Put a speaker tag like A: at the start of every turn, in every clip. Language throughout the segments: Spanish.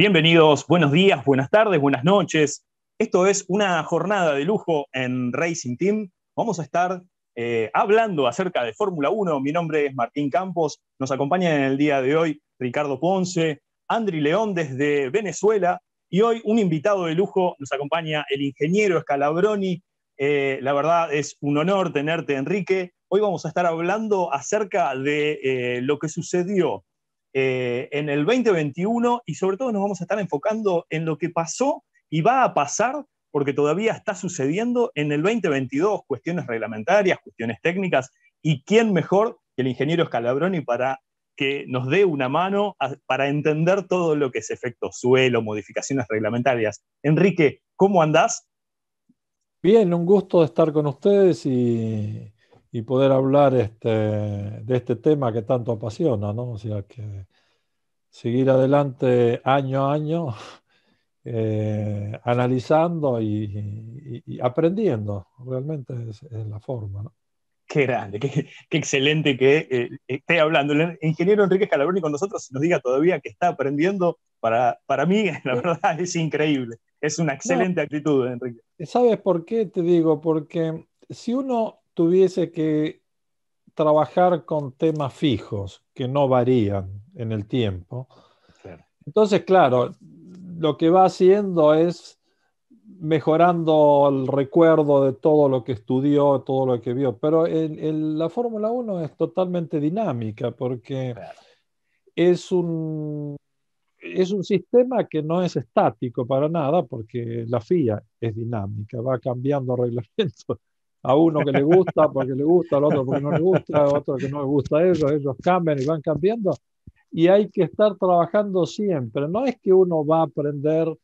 A: Bienvenidos, buenos días, buenas tardes, buenas noches. Esto es una jornada de lujo en Racing Team. Vamos a estar hablando acerca de Fórmula 1. Mi nombre es Martín Campos. Nos acompaña en el día de hoy Ricardo Ponce, Andri León desde Venezuela. Y hoy un invitado de lujo nos acompaña el ingeniero Scalabroni. La verdad es un honor tenerte, Enrique. Hoy vamos a estar hablando acerca de lo que sucedió en el 2021 y sobre todo nos vamos a estar enfocando en lo que pasó y va a pasar porque todavía está sucediendo en el 2022, cuestiones reglamentarias, cuestiones técnicas, y quién mejor que el ingeniero Scalabroni para que nos dé una mano para entender todo lo que es efecto suelo, modificaciones reglamentarias. Enrique, ¿cómo andás?
B: Bien, un gusto estar con ustedes y poder hablar de este tema que tanto apasiona, ¿no? O sea, que seguir adelante año a año, analizando y aprendiendo, realmente es la forma, ¿no?
A: Qué grande, qué excelente que esté hablando el ingeniero Enrique Scalabroni con nosotros y nos diga todavía que está aprendiendo. Para mí, la
B: Sí.
A: verdad, es increíble. Es una
B: No,
A: excelente actitud, Enrique.
B: ¿sabes por qué te digo? Porque si uno tuviese que trabajar con temas fijos que no varían en el tiempo,
A: Claro.
B: entonces, claro, lo que va haciendo es mejorando el recuerdo de todo lo que estudió, todo lo que vio. Pero la Fórmula 1 es totalmente dinámica porque
A: Claro.
B: es un sistema que no es estático para nada, porque la FIA es dinámica, va cambiando reglamentos. A uno que le gusta porque le gusta, al otro porque no le gusta, a otro que no le gusta a ellos cambian y van cambiando. Y hay que estar trabajando siempre. No es que uno va a aprender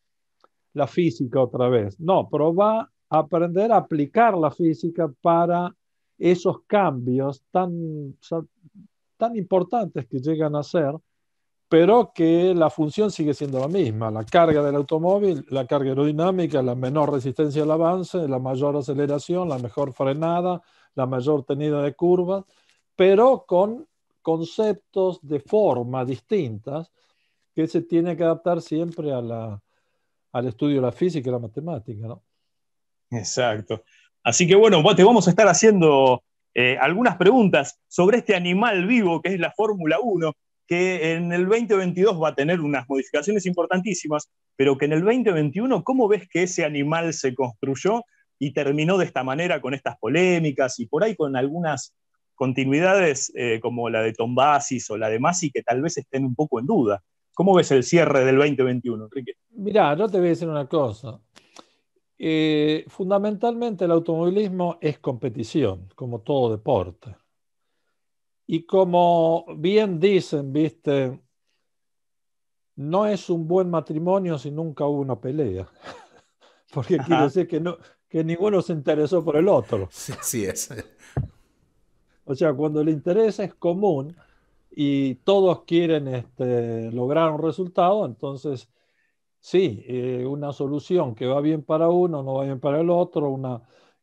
B: la física otra vez. No, pero va a aprender a aplicar la física para esos cambios tan importantes que llegan a ser, pero que la función sigue siendo la misma. La carga del automóvil, la carga aerodinámica, la menor resistencia al avance, la mayor aceleración, la mejor frenada, la mayor tenida de curvas, pero con conceptos de forma distintas que se tiene que adaptar siempre al estudio de la física y la matemática, ¿no?
A: Exacto. Así que bueno, te vamos a estar haciendo algunas preguntas sobre este animal vivo que es la Fórmula 1, que en el 2022 va a tener unas modificaciones importantísimas, pero que en el 2021, ¿cómo ves que ese animal se construyó y terminó de esta manera con estas polémicas y por ahí con algunas continuidades como la de Tombasis o la de Masi que tal vez estén un poco en duda? ¿Cómo ves el cierre del 2021, Enrique?
B: Mirá, yo te voy a decir una cosa. Fundamentalmente el automovilismo es competición, como todo deporte. Y como bien dicen, viste, no es un buen matrimonio si nunca hubo una pelea, porque quiere
A: Ajá.
B: decir que ninguno se interesó por el otro.
C: Sí, así es.
B: O sea, cuando el interés es común y todos quieren lograr un resultado, entonces sí, una solución que va bien para uno, no va bien para el otro,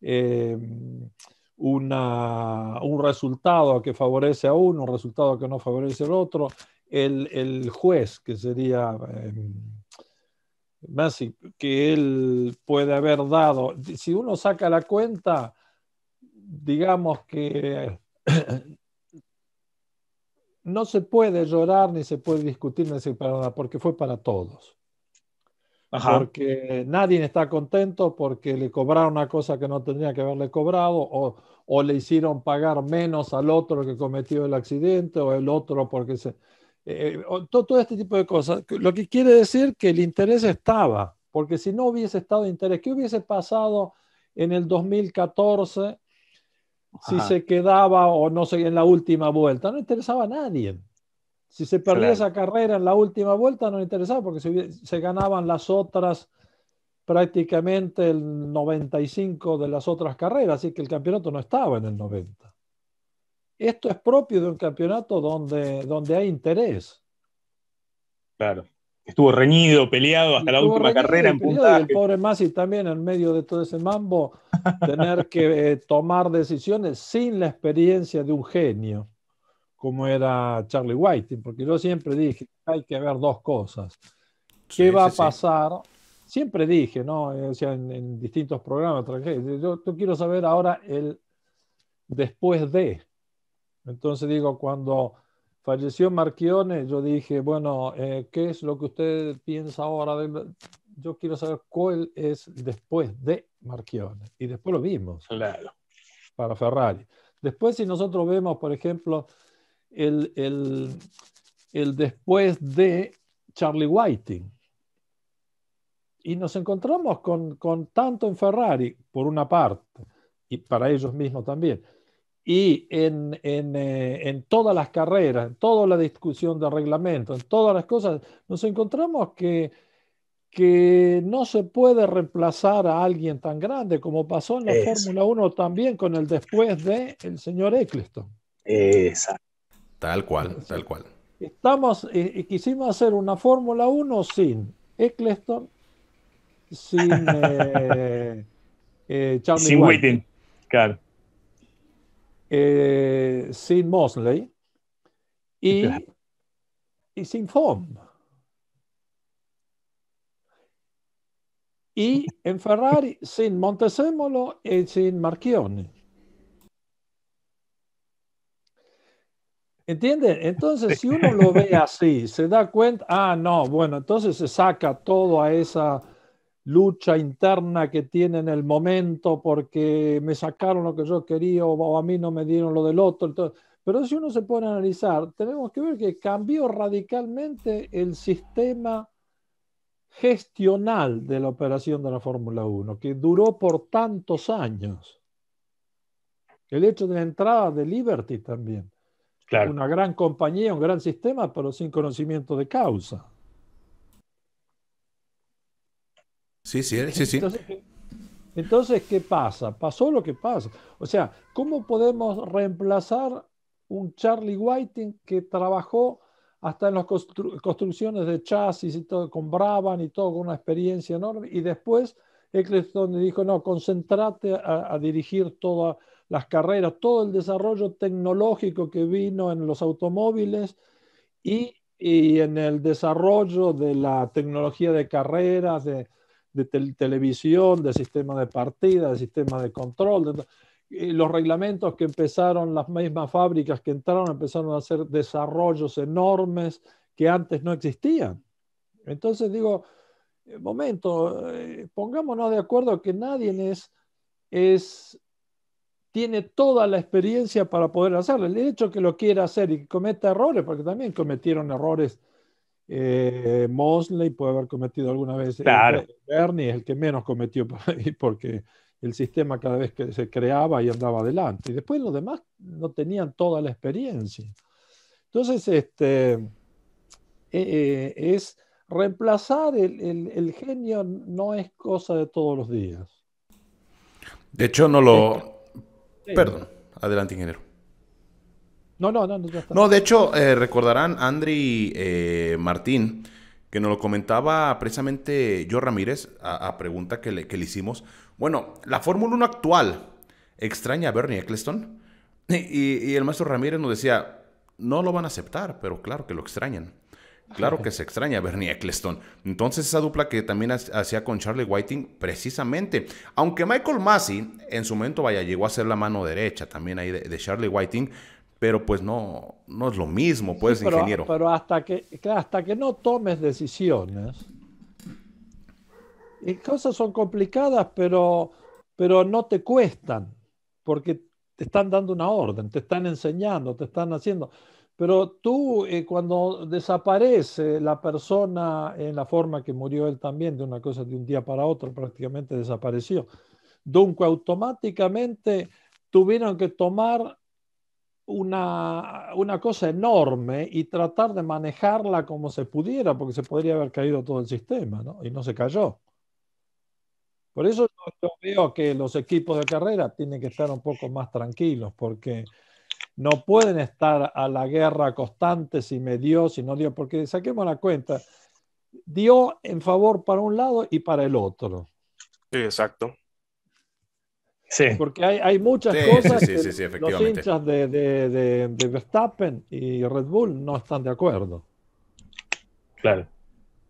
B: eh, un resultado que favorece a uno, un resultado que no favorece al otro. El juez, que sería Messi, que él puede haber dado, si uno saca la cuenta, digamos que no se puede llorar, ni se puede discutir, ni se puede nada, porque fue para todos.
A: Ajá.
B: Porque nadie está contento porque le cobraron una cosa que no tendría que haberle cobrado o le hicieron pagar menos al otro que cometió el accidente o el otro porque todo este tipo de cosas. Lo que quiere decir que el interés estaba, porque si no hubiese estado interés, ¿qué hubiese pasado en el 2014 si
A: Ajá.
B: se quedaba o no sé, en la última vuelta? No interesaba a nadie. Si se perdía
A: Claro.
B: esa carrera en la última vuelta, no le interesaba porque se ganaban las otras prácticamente el 95 de las otras carreras, así que el campeonato no estaba en el 90. Esto es propio de un campeonato donde hay interés.
A: Claro. Estuvo reñido, peleado
B: Y
A: hasta la
B: estuvo
A: última
B: reñido
A: carrera
B: y
A: en
B: peleado, y el
A: puntaje.
B: pobre Masi también en medio de todo ese mambo, tener que tomar decisiones sin la experiencia de un genio, como era Charlie Whiting, porque yo siempre dije, hay que ver dos cosas. ¿Qué va a pasar? Siempre dije, ¿no? O sea, en distintos programas, yo quiero saber ahora el después de. Entonces digo, cuando falleció Marchione, yo dije, bueno, ¿qué es lo que usted piensa ahora? Yo quiero saber cuál es después de Marchione. Y después lo vimos.
A: Claro.
B: Para Ferrari. Después, si nosotros vemos, por ejemplo, el después de Charlie Whiting, y nos encontramos con tanto en Ferrari, por una parte, y para ellos mismos también, y en todas las carreras, en toda la discusión de reglamento, en todas las cosas, nos encontramos que no se puede reemplazar a alguien tan grande como pasó en la Fórmula 1 también con el después de el señor Eccleston.
A: Exacto.
C: Tal cual, tal cual.
B: Quisimos hacer una Fórmula 1 sin Eccleston, sin Charlie
A: Sin
B: Whiting,
A: Whiting, claro.
B: sin Mosley y sin Foam. Y en Ferrari sin Montezemolo y sin Marchione. ¿Entiende? Entonces, si uno lo ve así, se da cuenta, no, bueno, entonces se saca todo a esa lucha interna que tiene en el momento porque me sacaron lo que yo quería o a mí no me dieron lo del otro. Entonces, pero si uno se pone a analizar, tenemos que ver que cambió radicalmente el sistema gestional de la operación de la Fórmula 1, que duró por tantos años. El hecho de la entrada de Liberty también. Claro. Una gran compañía, un gran sistema, pero sin conocimiento de causa.
C: Sí.
B: Entonces, ¿qué pasa? Pasó lo que pasa. O sea, ¿cómo podemos reemplazar un Charlie Whiting que trabajó hasta en las construcciones de chasis y todo, con Brabham y todo, con una experiencia enorme? Y después Eccleston dijo, no, concéntrate a dirigir todas las carreras, todo el desarrollo tecnológico que vino en los automóviles y en el desarrollo de la tecnología de carreras, de televisión, de sistema de partida, de sistema de control, los reglamentos que empezaron, las mismas fábricas que empezaron a hacer desarrollos enormes que antes no existían. Entonces digo, momento, pongámonos de acuerdo que nadie tiene toda la experiencia para poder hacerlo. El hecho que lo quiera hacer y que cometa errores, porque también cometieron errores. Mosley puede haber cometido alguna vez.
A: Claro.
B: Bernie es el que menos cometió por ahí, porque el sistema cada vez que se creaba y andaba adelante. Y después los demás no tenían toda la experiencia. Entonces, es reemplazar el genio no es cosa de todos los días.
C: De hecho, no lo... Perdón, adelante, ingeniero.
B: No, ya está.
C: No, de hecho, recordarán Andri Martín, que nos lo comentaba precisamente yo Ramírez, a pregunta que le hicimos. Bueno, la Fórmula 1 actual extraña a Bernie Eccleston. Y el maestro Ramírez nos decía, no lo van a aceptar, pero claro que lo extrañan. Claro que se extraña a Bernie Eccleston. Entonces esa dupla que también hacía con Charlie Whiting, precisamente. Aunque Michael Masi en su momento, llegó a ser la mano derecha también ahí de Charlie Whiting, pero pues no es lo mismo, pues, sí, ingeniero.
B: Pero hasta que no tomes decisiones, y cosas son complicadas, pero no te cuestan, porque te están dando una orden, te están enseñando, te están haciendo. Pero tú, cuando desaparece la persona en la forma que murió él también, de una cosa de un día para otro, prácticamente desapareció. Dunque, automáticamente tuvieron que tomar una cosa enorme y tratar de manejarla como se pudiera, porque se podría haber caído todo el sistema, ¿no? Y no se cayó. Por eso yo veo que los equipos de carrera tienen que estar un poco más tranquilos, porque no pueden estar a la guerra constante si me dio, si no dio, porque saquemos la cuenta, dio en favor para un lado y para el otro.
D: Exacto.
A: Sí.
B: Porque hay muchas cosas que los
C: efectivamente.
B: hinchas de Verstappen y Red Bull no están de acuerdo.
A: Claro.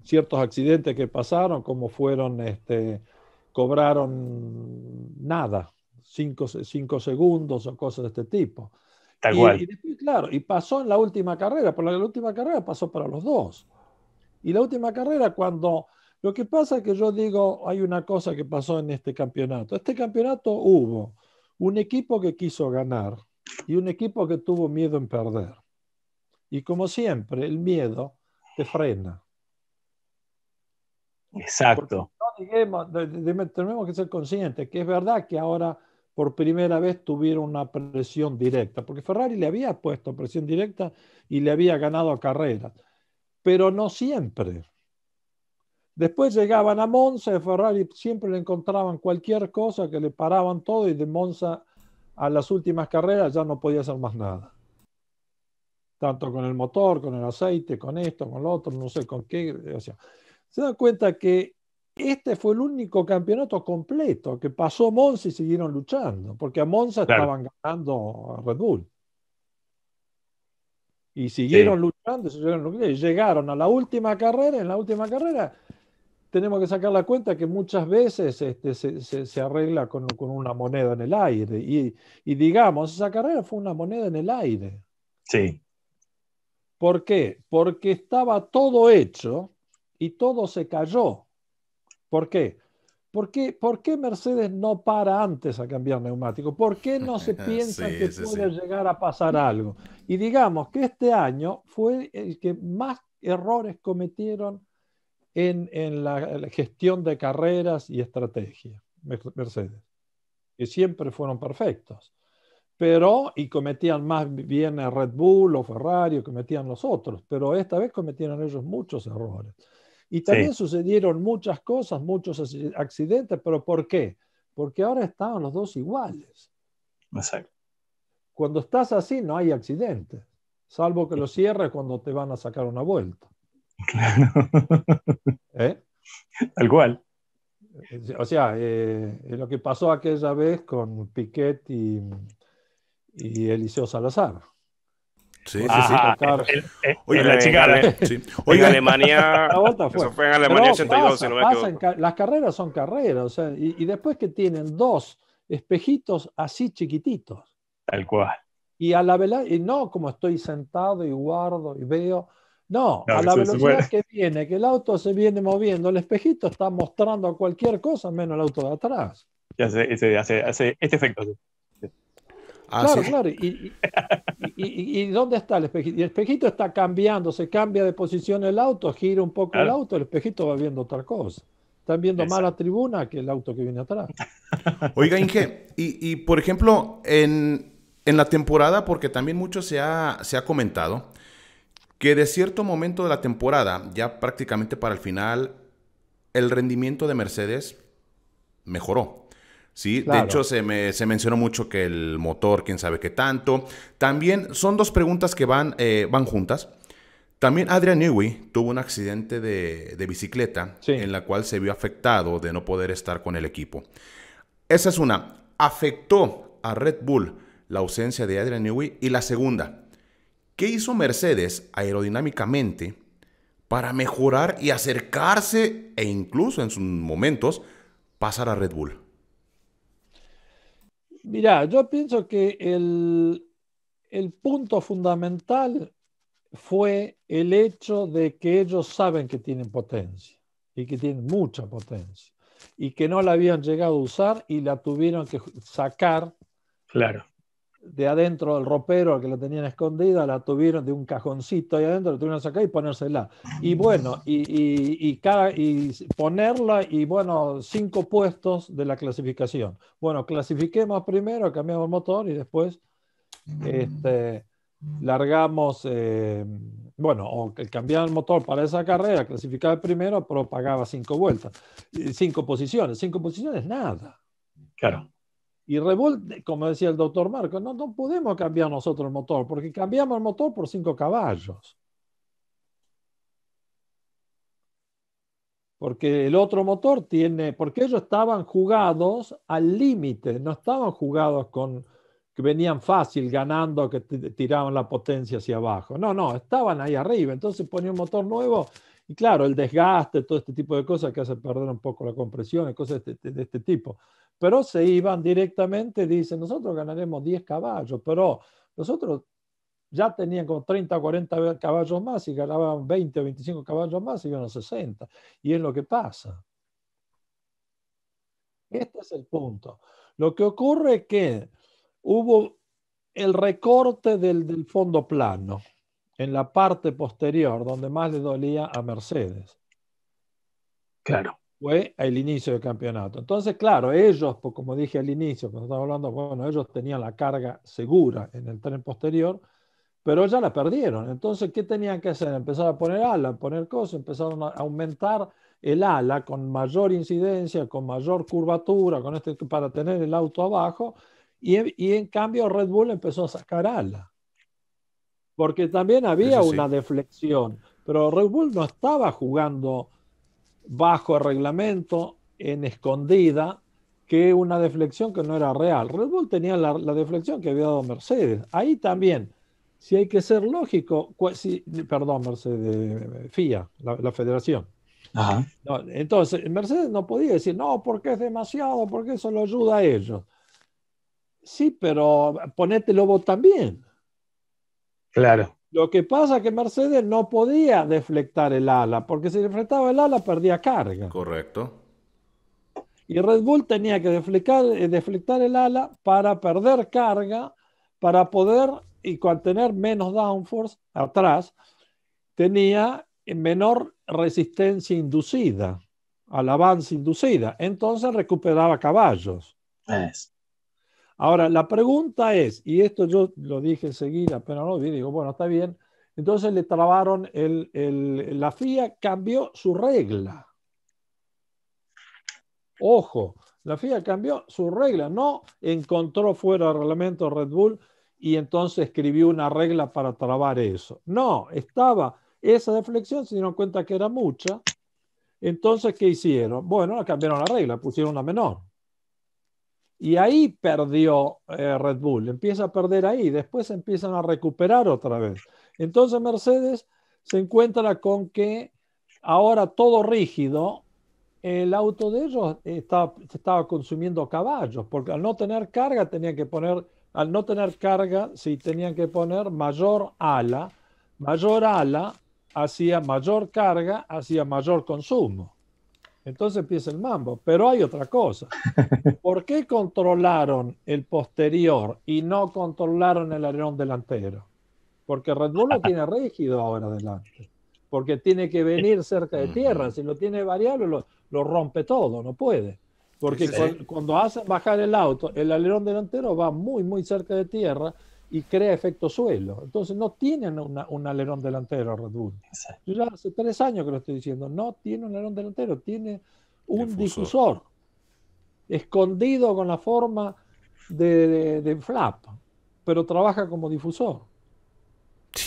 B: ciertos accidentes que pasaron, como fueron, cobraron nada, 5 segundos o cosas de este tipo.
A: Tal
B: Y
A: cual.
B: después, claro, y pasó en la última carrera, pero la última carrera pasó para los dos. Y la última carrera, cuando... Lo que pasa es que yo digo, hay una cosa que pasó en este campeonato. Este campeonato hubo un equipo que quiso ganar y un equipo que tuvo miedo en perder. Y como siempre, el miedo te frena. Porque
A: Exacto.
B: no digamos, tenemos que ser conscientes que es verdad que ahora por primera vez tuvieron una presión directa, porque Ferrari le había puesto presión directa y le había ganado carreras, pero no siempre. Después llegaban a Monza y Ferrari siempre le encontraban cualquier cosa que le paraban todo y de Monza a las últimas carreras ya no podía hacer más nada. Tanto con el motor, con el aceite, con esto, con lo otro, no sé con qué. O sea, se dan cuenta que este fue el único campeonato completo que pasó Monza y siguieron luchando, porque a Monza
A: Claro.
B: estaban ganando a Red Bull. Y
A: Sí.
B: siguieron luchando, y llegaron a la última carrera. En la última carrera tenemos que sacar la cuenta que muchas veces se arregla con una moneda en el aire. Y digamos, esa carrera fue una moneda en el aire.
A: Sí.
B: ¿Por qué? Porque estaba todo hecho y todo se cayó. ¿Por qué? ¿Por qué Mercedes no para antes a cambiar neumáticos? ¿Por qué no se piensa que
C: Sí, sí,
B: puede
C: sí.
B: llegar a pasar algo? Y digamos que este año fue el que más errores cometieron en la gestión de carreras y estrategia, Mercedes, que siempre fueron perfectos, pero y cometían más bien a Red Bull o Ferrari, o cometían los otros, pero esta vez cometieron ellos muchos errores. Y también
A: Sí.
B: sucedieron muchas cosas, muchos accidentes, pero ¿por qué? Porque ahora estaban los dos iguales.
A: Exacto.
B: Cuando estás así no hay accidentes, salvo que lo cierres cuando te van a sacar una vuelta. ¿Eh?
A: Tal cual.
B: O sea, lo que pasó aquella vez con Piquet y Eliseo Salazar.
C: Sí, sí,
B: Cuando
C: sí.
A: Ajá.
B: chocaron.
C: Oiga,
A: La chica.
C: sí.
D: En
C: Oiga,
D: Alemania,
B: La vuelta
D: eso
B: fue.
D: fue en Alemania
B: Pero
D: 82, si no me equivoco.
B: las carreras son carreras. O sea, y después que tienen dos espejitos así chiquititos.
A: Tal cual.
B: Y a la y no como estoy sentado y guardo y veo. No,
A: No,
B: a la
A: se puede.
B: velocidad que viene, que el auto se viene moviendo, el espejito está mostrando cualquier cosa menos el auto de atrás.
A: Ya hace este efecto. Sí.
C: ah, sí.
B: Claro, claro. ¿Y dónde está el espejito? Y el espejito está cambiando, se cambia de posición el auto, gira un poco el
A: Claro.
B: auto, el espejito va viendo otra cosa. Están viendo más la
A: Exacto.
B: tribuna que el auto que viene atrás.
C: Oiga, Inge, y por ejemplo, en la temporada, porque también mucho se ha comentado, que de cierto momento de la temporada, ya prácticamente para el final, el rendimiento de Mercedes mejoró. Sí, de hecho
B: Claro.
C: se mencionó mucho que el motor, quién sabe qué tanto. También son dos preguntas que van juntas. También Adrian Newey tuvo un accidente de bicicleta
B: Sí.
C: en la cual se vio afectado de no poder estar con el equipo. Esa es una. ¿Afectó a Red Bull la ausencia de Adrian Newey? Y la segunda, ¿qué hizo Mercedes aerodinámicamente para mejorar y acercarse e incluso en sus momentos pasar a Red Bull?
B: Mirá, yo pienso que el punto fundamental fue el hecho de que ellos saben que tienen potencia y que tienen mucha potencia y que no la habían llegado a usar y la tuvieron que sacar
A: Claro.
B: de adentro del ropero que la tenían escondida, la tuvieron de un cajoncito ahí adentro, la tuvieron que sacar y ponérsela. Y bueno, y ponerla y bueno, 5 puestos de la clasificación. Bueno, clasifiquemos primero, cambiamos el motor y después largamos, bueno, o cambiar el motor para esa carrera, clasificar primero, pero pagaba 5 vueltas, 5 posiciones. 5 posiciones, nada.
A: Claro.
B: Y Revolt, como decía el doctor Marco, no podemos cambiar nosotros el motor, porque cambiamos el motor por 5 caballos. Porque el otro motor porque ellos estaban jugados al límite, no estaban jugados que venían fácil ganando, que tiraban la potencia hacia abajo. No, estaban ahí arriba. Entonces ponía un motor nuevo Y claro, el desgaste, todo este tipo de cosas que hace perder un poco la compresión y cosas de este tipo. Pero se iban directamente, dicen, nosotros ganaremos 10 caballos, pero nosotros ya tenían como 30 o 40 caballos más y ganaban 20 o 25 caballos más y iban a 60. Y es lo que pasa. Este es el punto. Lo que ocurre es que hubo el recorte del fondo plano en la parte posterior, donde más le dolía a Mercedes.
A: Claro.
B: Fue al inicio del campeonato. Entonces, claro, ellos, pues, como dije al inicio, cuando estaba hablando, bueno, ellos tenían la carga segura en el tren posterior, pero ya la perdieron. Entonces, ¿qué tenían que hacer? Empezar a poner ala, poner cosas, empezaron a aumentar el ala con mayor incidencia, con mayor curvatura, con para tener el auto abajo, y en cambio Red Bull empezó a sacar ala, porque también había
C: Eso sí.
B: una deflexión, pero Red Bull no estaba jugando bajo el reglamento, en escondida, que una deflexión que no era real. Red Bull tenía la deflexión que había dado Mercedes. Ahí también, si hay que ser lógico, perdón, Mercedes, FIA, la federación.
A: Ajá.
B: No, entonces, Mercedes no podía decir, no, porque es demasiado, porque eso lo ayuda a ellos. Sí, pero ponételo vos también.
A: Claro.
B: Lo que pasa es que Mercedes no podía deflectar el ala, porque si deflectaba el ala perdía carga.
C: Correcto.
B: Y Red Bull tenía que deflectar el ala para perder carga, para poder, y con tener menos downforce atrás, tenía menor resistencia inducida, al avance inducida. Entonces recuperaba caballos. Ahora, la pregunta es, y esto yo lo dije enseguida, apenas lo vi, digo, bueno, está bien. Entonces le trabaron, la FIA cambió su regla. Ojo, la FIA cambió su regla, no encontró fuera del reglamento Red Bull y entonces escribió una regla para trabar eso. No, estaba esa deflexión, se dieron cuenta que era mucha. Entonces, ¿qué hicieron? Bueno, cambiaron la regla, pusieron una menor. Y ahí perdió Red Bull, empieza a perder ahí, después empiezan a recuperar otra vez. Entonces Mercedes se encuentra con que ahora todo rígido, el auto de ellos estaba consumiendo caballos, porque al no tener carga tenían que poner, al no tener carga, sí tenían que poner mayor ala hacía mayor carga, hacía mayor consumo. Entonces empieza el mambo, pero hay otra cosa. ¿Por qué controlaron el posterior y no controlaron el alerón delantero? Porque Red Bull lo tiene rígido ahora adelante. Porque tiene que venir cerca de tierra. Si lo tiene variable, lo rompe todo, no puede. Porque cuando hacen bajar el auto, el alerón delantero va muy, muy cerca de tierra y crea efecto suelo. Entonces no tienen un alerón delantero Red Bull. Yo ya hace 3 años que lo estoy diciendo. No tiene un alerón delantero, tiene un difusor escondido con la forma de flap, pero trabaja como difusor.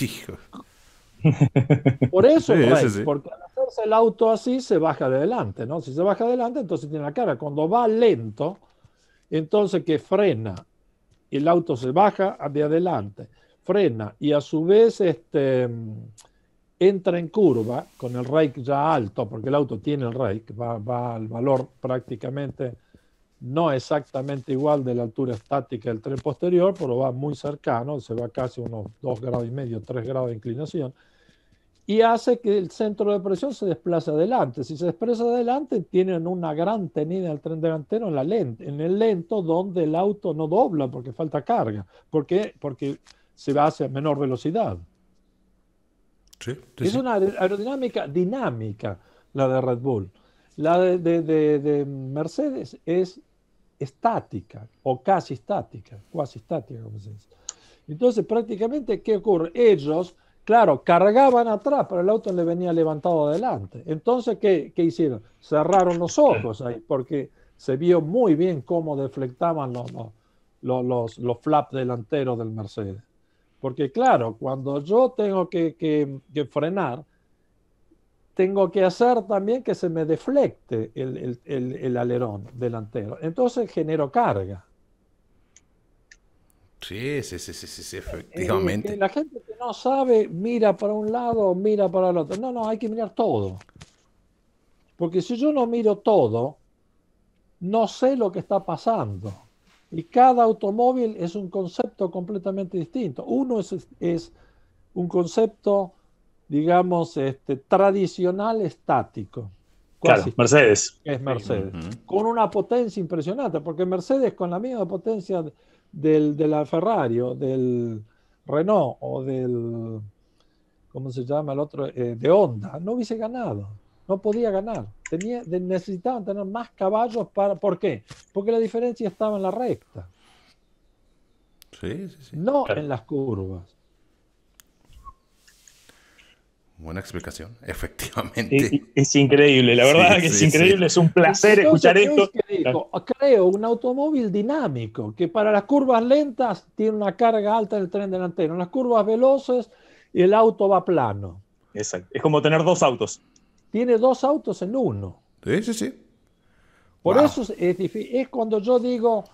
C: Hijo.
B: Por eso el race, porque al hacerse el auto así se baja de adelante, ¿no? Si se baja de adelante, entonces tiene la cara. Cuando va lento, entonces que frena, el auto se baja de adelante, frena y a su vez entra en curva con el rake ya alto, porque el auto tiene el rake, va al valor prácticamente no exactamente igual de la altura estática del tren posterior, pero va muy cercano, se va casi unos 2,5 grados, 3 grados de inclinación, y hace que el centro de presión se desplace adelante. Si se desplaza adelante, tienen una gran tenida del tren delantero en el lento, donde el auto no dobla porque falta carga. ¿Por qué? Porque se va hacia menor velocidad. Es una aerodinámica dinámica la de Red Bull. La de Mercedes es estática o casi estática, como se dice. Entonces, prácticamente, ¿qué ocurre? Ellos, claro, cargaban atrás, pero el auto le venía levantado adelante. Entonces, ¿qué hicieron? Cerraron los ojos ahí, porque se vio muy bien cómo deflectaban los flaps delanteros del Mercedes. Porque, claro, cuando yo tengo que frenar, tengo que hacer también que se me deflecte el alerón delantero. Entonces genero carga.
C: Sí, sí, sí, sí, sí, sí,
B: Que
C: efectivamente.
B: la gente que no sabe mira para un lado o mira para el otro. No, no, hay que mirar todo. Porque si yo no miro todo, no sé lo que está pasando. Y cada automóvil es un concepto completamente distinto. Uno es un concepto, digamos, tradicional estático,
A: Claro,
B: cuasi estático,
A: Mercedes.
B: que es
A: Sí.
B: Mercedes,
C: Ujú.
B: con una potencia impresionante, porque Mercedes con la misma potencia de la Ferrari o del Renault o del, ¿cómo se llama el otro? De Honda, no hubiese ganado, no podía ganar. Necesitaban tener más caballos para... ¿Por qué? Porque la diferencia estaba en la recta,
C: Sí, sí, sí.
B: no
A: Claro.
B: en las curvas.
C: Buena explicación, efectivamente.
A: Es increíble, la
C: Sí,
A: verdad que es
C: sí, sí.
A: increíble, es un placer
B: Entonces,
A: escuchar
B: ¿qué es
A: esto.
B: que dijo? Creo un automóvil dinámico, que para las curvas lentas tiene una carga alta del tren delantero, en las curvas veloces el auto va plano.
A: Exacto. Es como tener dos autos.
B: Tiene dos autos en uno.
C: Sí, sí, sí.
B: Por
C: Wow.
B: eso es difícil. Es cuando yo digo,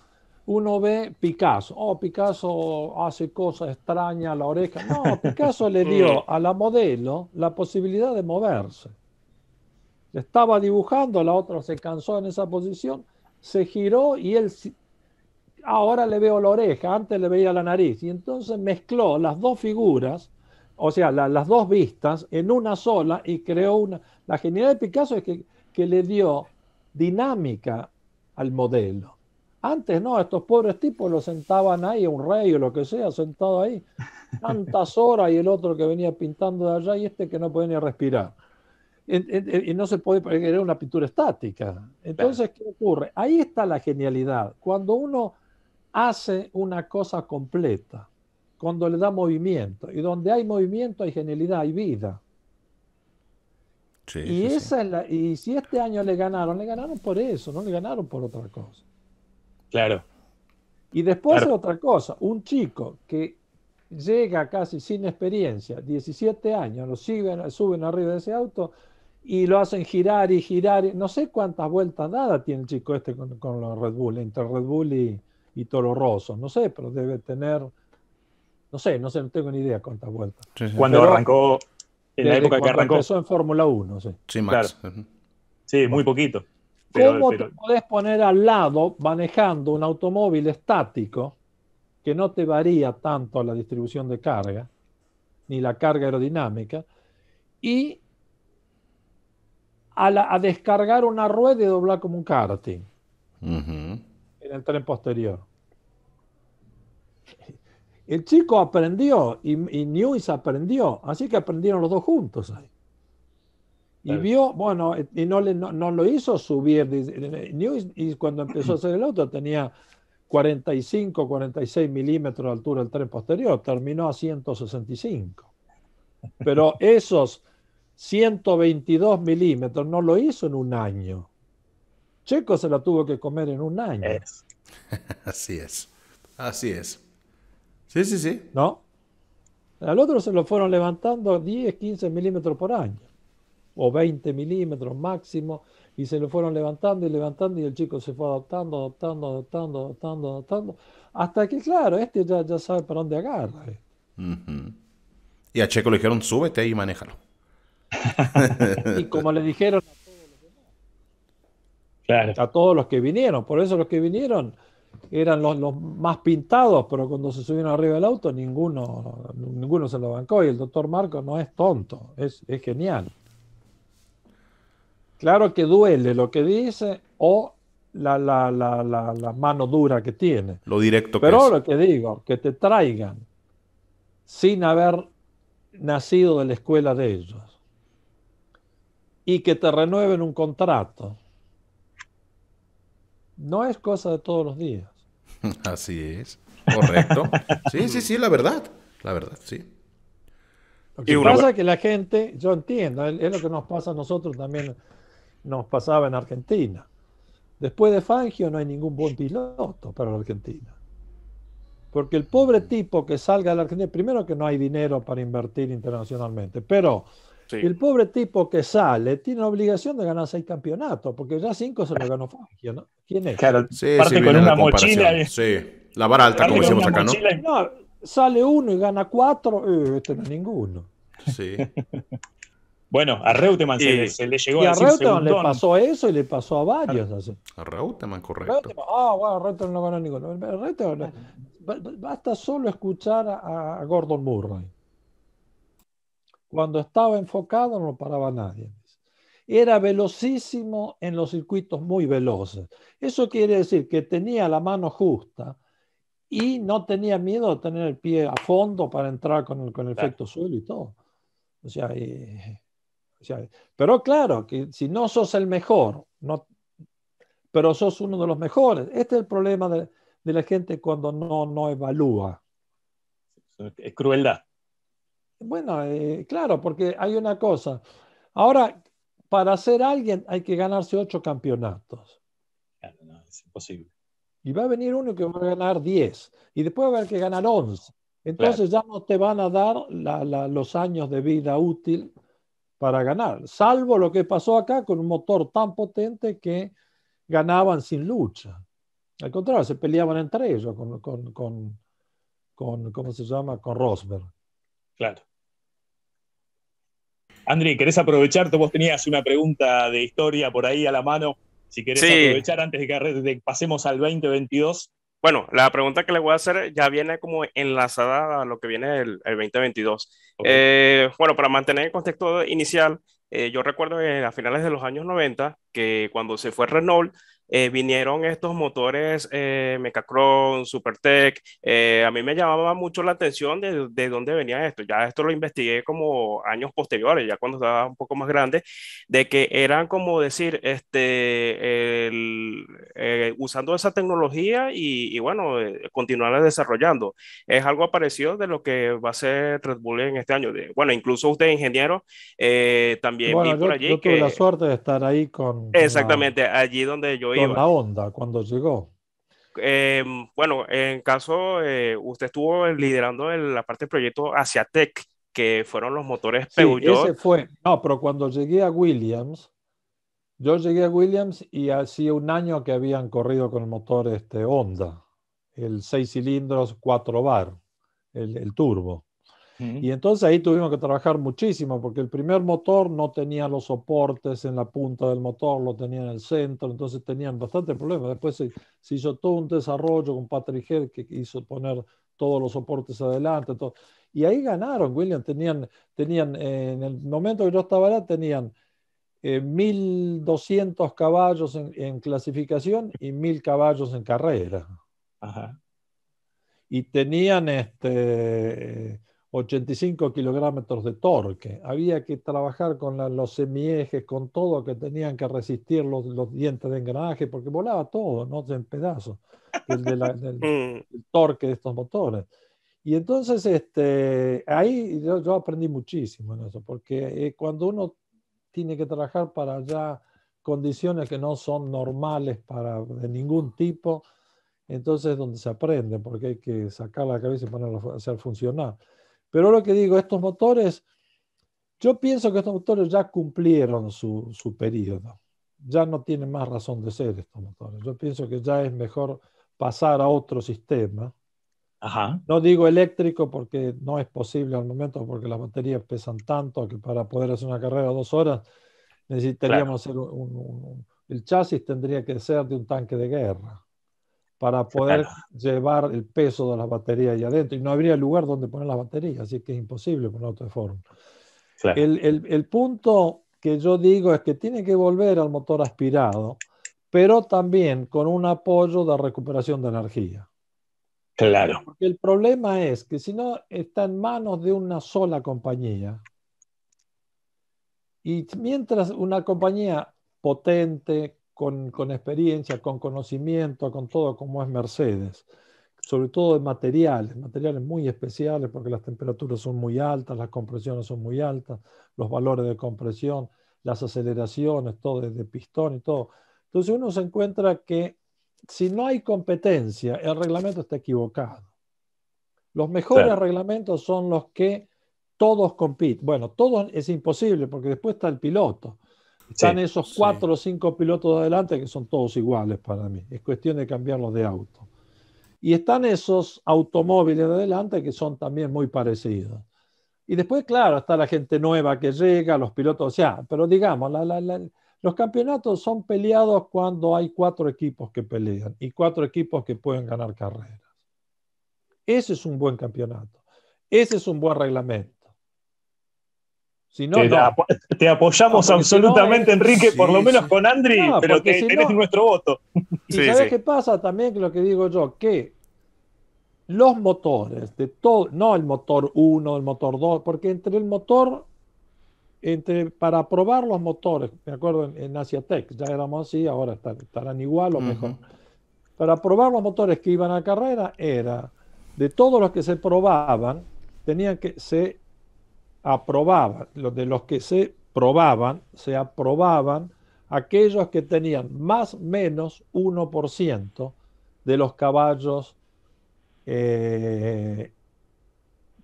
B: uno ve Picasso. Oh, Picasso hace cosas extrañas a la oreja. No, Picasso le dio a la modelo la posibilidad de moverse. Estaba dibujando, la otra se cansó en esa posición, se giró y él, ahora le veo la oreja, antes le veía la nariz. Y entonces mezcló las dos figuras, o sea, las dos vistas en una sola y creó una... La genialidad de Picasso es que le dio dinámica al modelo. Antes no, estos pobres tipos lo sentaban ahí, un rey o lo que sea, sentado ahí, tantas horas y el otro que venía pintando de allá y este que no podía ni respirar. Y no se puede, porque era una pintura estática.
A: Claro.
B: Entonces, ¿qué ocurre? Ahí está la genialidad. Cuando uno hace una cosa completa, cuando le da movimiento, y donde hay movimiento hay genialidad, hay vida.
C: Sí,
B: Y,
C: sí, sí.
B: y si este año le ganaron por eso, no le ganaron por otra cosa.
A: Claro,
B: Y después
A: claro.
B: hace otra cosa, un chico que llega casi sin experiencia, 17 años, lo suben arriba de ese auto y lo hacen girar y girar. No sé cuántas vueltas nada tiene el chico este con los Red Bull, entre Red Bull y Toro Rosso. No sé, pero debe tener, no sé, no tengo ni idea cuántas vueltas.
C: Sí, sí.
A: Cuando
B: Pero
A: arrancó, en la
B: desde
A: época que
B: cuando
A: arrancó,
B: empezó en Fórmula 1, sí.
C: Sí,
A: claro.
C: Max. Ujú.
A: Sí, muy
B: Bueno,
A: poquito.
B: ¿cómo te
A: Pero
B: podés poner al lado manejando un automóvil estático que no te varía tanto la distribución de carga, ni la carga aerodinámica, y a descargar una rueda y doblar como un karting
C: Ujú.
B: en el tren posterior? El chico aprendió y Newis aprendió, así que aprendieron los dos juntos ahí. Y
A: claro.
B: vio, bueno, y no lo hizo subir. Newis, y cuando empezó a hacer el auto tenía 45, 46 milímetros de altura del tren posterior, terminó a 165. Pero esos 122 milímetros no lo hizo en un año. Checo se la tuvo que comer en un año,
A: Es,
C: Así es. Así es. Sí, sí, sí.
B: ¿no? Al otro se lo fueron levantando 10, 15 milímetros por año, o 20 milímetros máximo, y se lo fueron levantando y levantando, y el chico se fue adaptando, adaptando, adaptando, adaptando, adaptando, hasta que, claro, este ya sabe para dónde agarra.
C: Ujú. Y a Checo le dijeron, súbete ahí y manéjalo.
B: Y como le dijeron
A: claro.
B: a todos los que vinieron, por eso los que vinieron eran los más pintados, pero cuando se subieron arriba del auto ninguno se lo bancó y el doctor Marcos no es tonto, es genial. Claro que duele lo que dice o la mano dura que tiene,
C: Lo directo que
B: pero
C: es.
B: lo que digo, que te traigan sin haber nacido de la escuela de ellos y que te renueven un contrato, no es cosa de todos los días.
C: Así es. Correcto. Sí, sí, sí, la verdad. La verdad, sí.
B: Lo
A: Y
B: que
A: uno,
B: pasa es que la gente, yo entiendo, es lo que nos pasa a nosotros también, nos pasaba en Argentina. Después de Fangio no hay ningún buen piloto para la Argentina. Porque el pobre tipo que salga de la Argentina, primero que no hay dinero para invertir internacionalmente, pero
A: sí.
B: el pobre tipo que sale tiene la obligación de ganar 6 campeonatos, porque ya 5 se lo ganó Fangio, ¿no? ¿Quién es?
A: Claro,
C: Sí, sí,
A: parte con
C: viene la
A: una mochila
C: comparación. Sí. La vara alta, como
A: Aparte con
C: decimos
A: una
C: acá, ¿no?
A: mochila y-
B: No, sale uno y gana 4, este no es ninguno.
C: Sí.
A: Bueno, a Reutemann
D: Y,
A: se le llegó
B: Y
A: a
B: a
A: decir
B: Reutemann le
A: segundón.
B: pasó eso y le pasó a varios así.
C: A Reutemann, correcto.
B: Reutemann, bueno, Reutemann no ganó ninguno. Basta solo escuchar a Gordon Murray. Cuando estaba enfocado no lo paraba nadie. Era velocísimo en los circuitos muy veloces. Eso quiere decir que tenía la mano justa y no tenía miedo de tener el pie a fondo para entrar con el
A: Claro.
B: efecto suelo y todo. O sea, pero claro, que si no sos el mejor, no, pero sos uno de los mejores. Este es el problema de la gente cuando no evalúa.
A: Es crueldad.
B: Bueno, claro, porque hay una cosa. Ahora, para ser alguien hay que ganarse 8 campeonatos.
A: Claro, no, es imposible.
B: Y va a venir uno que va a ganar 10. Y después va a haber que ganar 11. Entonces ya no te van a dar los años de vida útil para ganar. Salvo lo que pasó acá con un motor tan potente que ganaban sin lucha. Al contrario, se peleaban entre ellos ¿cómo se llama? Con Rosberg.
A: Claro. Andri, ¿querés aprovechar? Vos tenías una pregunta de historia por ahí a la mano. Si querés
D: sí,
A: aprovechar antes de que pasemos al 2022.
D: bueno, la pregunta que le voy a hacer ya viene como enlazada a lo que viene el 2022.
A: Ok.
D: Bueno, para mantener el contexto inicial, yo recuerdo a finales de los años 90 que cuando se fue Renault, vinieron estos motores Mecacron, Supertech. A mí me llamaba mucho la atención de dónde venía esto. Ya esto lo investigué como años posteriores, ya cuando estaba un poco más grande, de que eran como decir, usando esa tecnología y bueno, continuar desarrollando. Es algo parecido de lo que va a ser Red Bull en este año. Bueno, incluso usted, ingeniero, también vi
B: Bueno,
D: por allí
B: yo tuve la
D: que
B: suerte de estar ahí
D: exactamente allí donde yo
B: con
D: iba.
B: la Honda cuando llegó.
D: Bueno, en caso, usted estuvo liderando la parte del proyecto Asiatec, que fueron los motores
B: Sí, ese
D: Peugeot.
B: fue. No, pero cuando llegué a Williams, yo llegué a Williams y hacía un año que habían corrido con el motor Honda, el 6 cilindros, 4 bar, el turbo. Y entonces ahí tuvimos que trabajar muchísimo porque el primer motor no tenía los soportes en la punta del motor, lo tenía en el centro, entonces tenían bastante problemas. Después se hizo todo un desarrollo con Patrick Head que hizo poner todos los soportes adelante. Todo. Y ahí ganaron, William. Tenían en el momento que yo estaba allá, tenían 1.200 caballos en clasificación y 1.000 caballos en carrera.
A: Ajá.
B: Y tenían 85 kilogramos de torque. Había que trabajar con los semiejes, con todo, que tenían que resistir los dientes de engranaje, porque volaba todo, ¿no? En pedazos del torque de estos motores. Y entonces ahí yo aprendí muchísimo en eso, porque cuando uno tiene que trabajar para ya condiciones que no son normales de ningún tipo, entonces es donde se aprende, porque hay que sacar la cabeza y ponerlo a hacer funcionar. Pero lo que digo, estos motores, yo pienso que estos motores ya cumplieron su periodo. Ya no tienen más razón de ser estos motores. Yo pienso que ya es mejor pasar a otro sistema.
A: Ajá.
B: No digo eléctrico porque no es posible al momento, porque las baterías pesan tanto que para poder hacer una carrera de 2 horas necesitaríamos hacer el chasis tendría que ser de un tanque de guerra para poder llevar el peso de las baterías ahí adentro. Y no habría lugar donde poner las baterías, así que es imposible poner otra forma.
A: Claro.
B: El punto que yo digo es que tiene que volver al motor aspirado, pero también con un apoyo de recuperación de energía.
A: Claro.
B: Porque el problema es que si no está en manos de una sola compañía, y mientras una compañía potente, con experiencia, con conocimiento, con todo como es Mercedes, sobre todo de materiales muy especiales porque las temperaturas son muy altas, las compresiones son muy altas, los valores de compresión, las aceleraciones, todo de pistón y todo. Entonces uno se encuentra que si no hay competencia, el reglamento está equivocado. Los mejores reglamentos son los que todos compiten. Bueno, todos es imposible porque después está el piloto. Están esos 4 o 5 pilotos de adelante que son todos iguales para mí. Es cuestión de cambiarlos de auto. Y están esos automóviles de adelante que son también muy parecidos. Y después, claro, está la gente nueva que llega, los pilotos, o sea, pero digamos, los campeonatos son peleados cuando hay 4 equipos que pelean y 4 equipos que pueden ganar carreras. Ese es un buen campeonato. Ese es un buen reglamento. Si no, no.
A: Te apoyamos
B: No,
A: absolutamente,
B: si no
A: Enrique,
C: Sí,
A: por lo menos
C: sí.
A: con Andri,
B: No,
A: pero
B: porque si
A: tenés
B: no-
A: nuestro voto.
B: Y
D: Sí,
B: ¿sabes
D: sí.
B: qué pasa? También lo que digo yo, que los motores de todo, no el motor 1, el motor 2, porque entre el motor, para probar los motores, me acuerdo en Asiatech, ya éramos así, ahora estarán igual o mejor.
C: Ujú.
B: Para probar los motores que iban a carrera, era de todos los que se probaban, tenían que se aprobaban, de los que se aprobaban aquellos que tenían más o menos 1% de los caballos que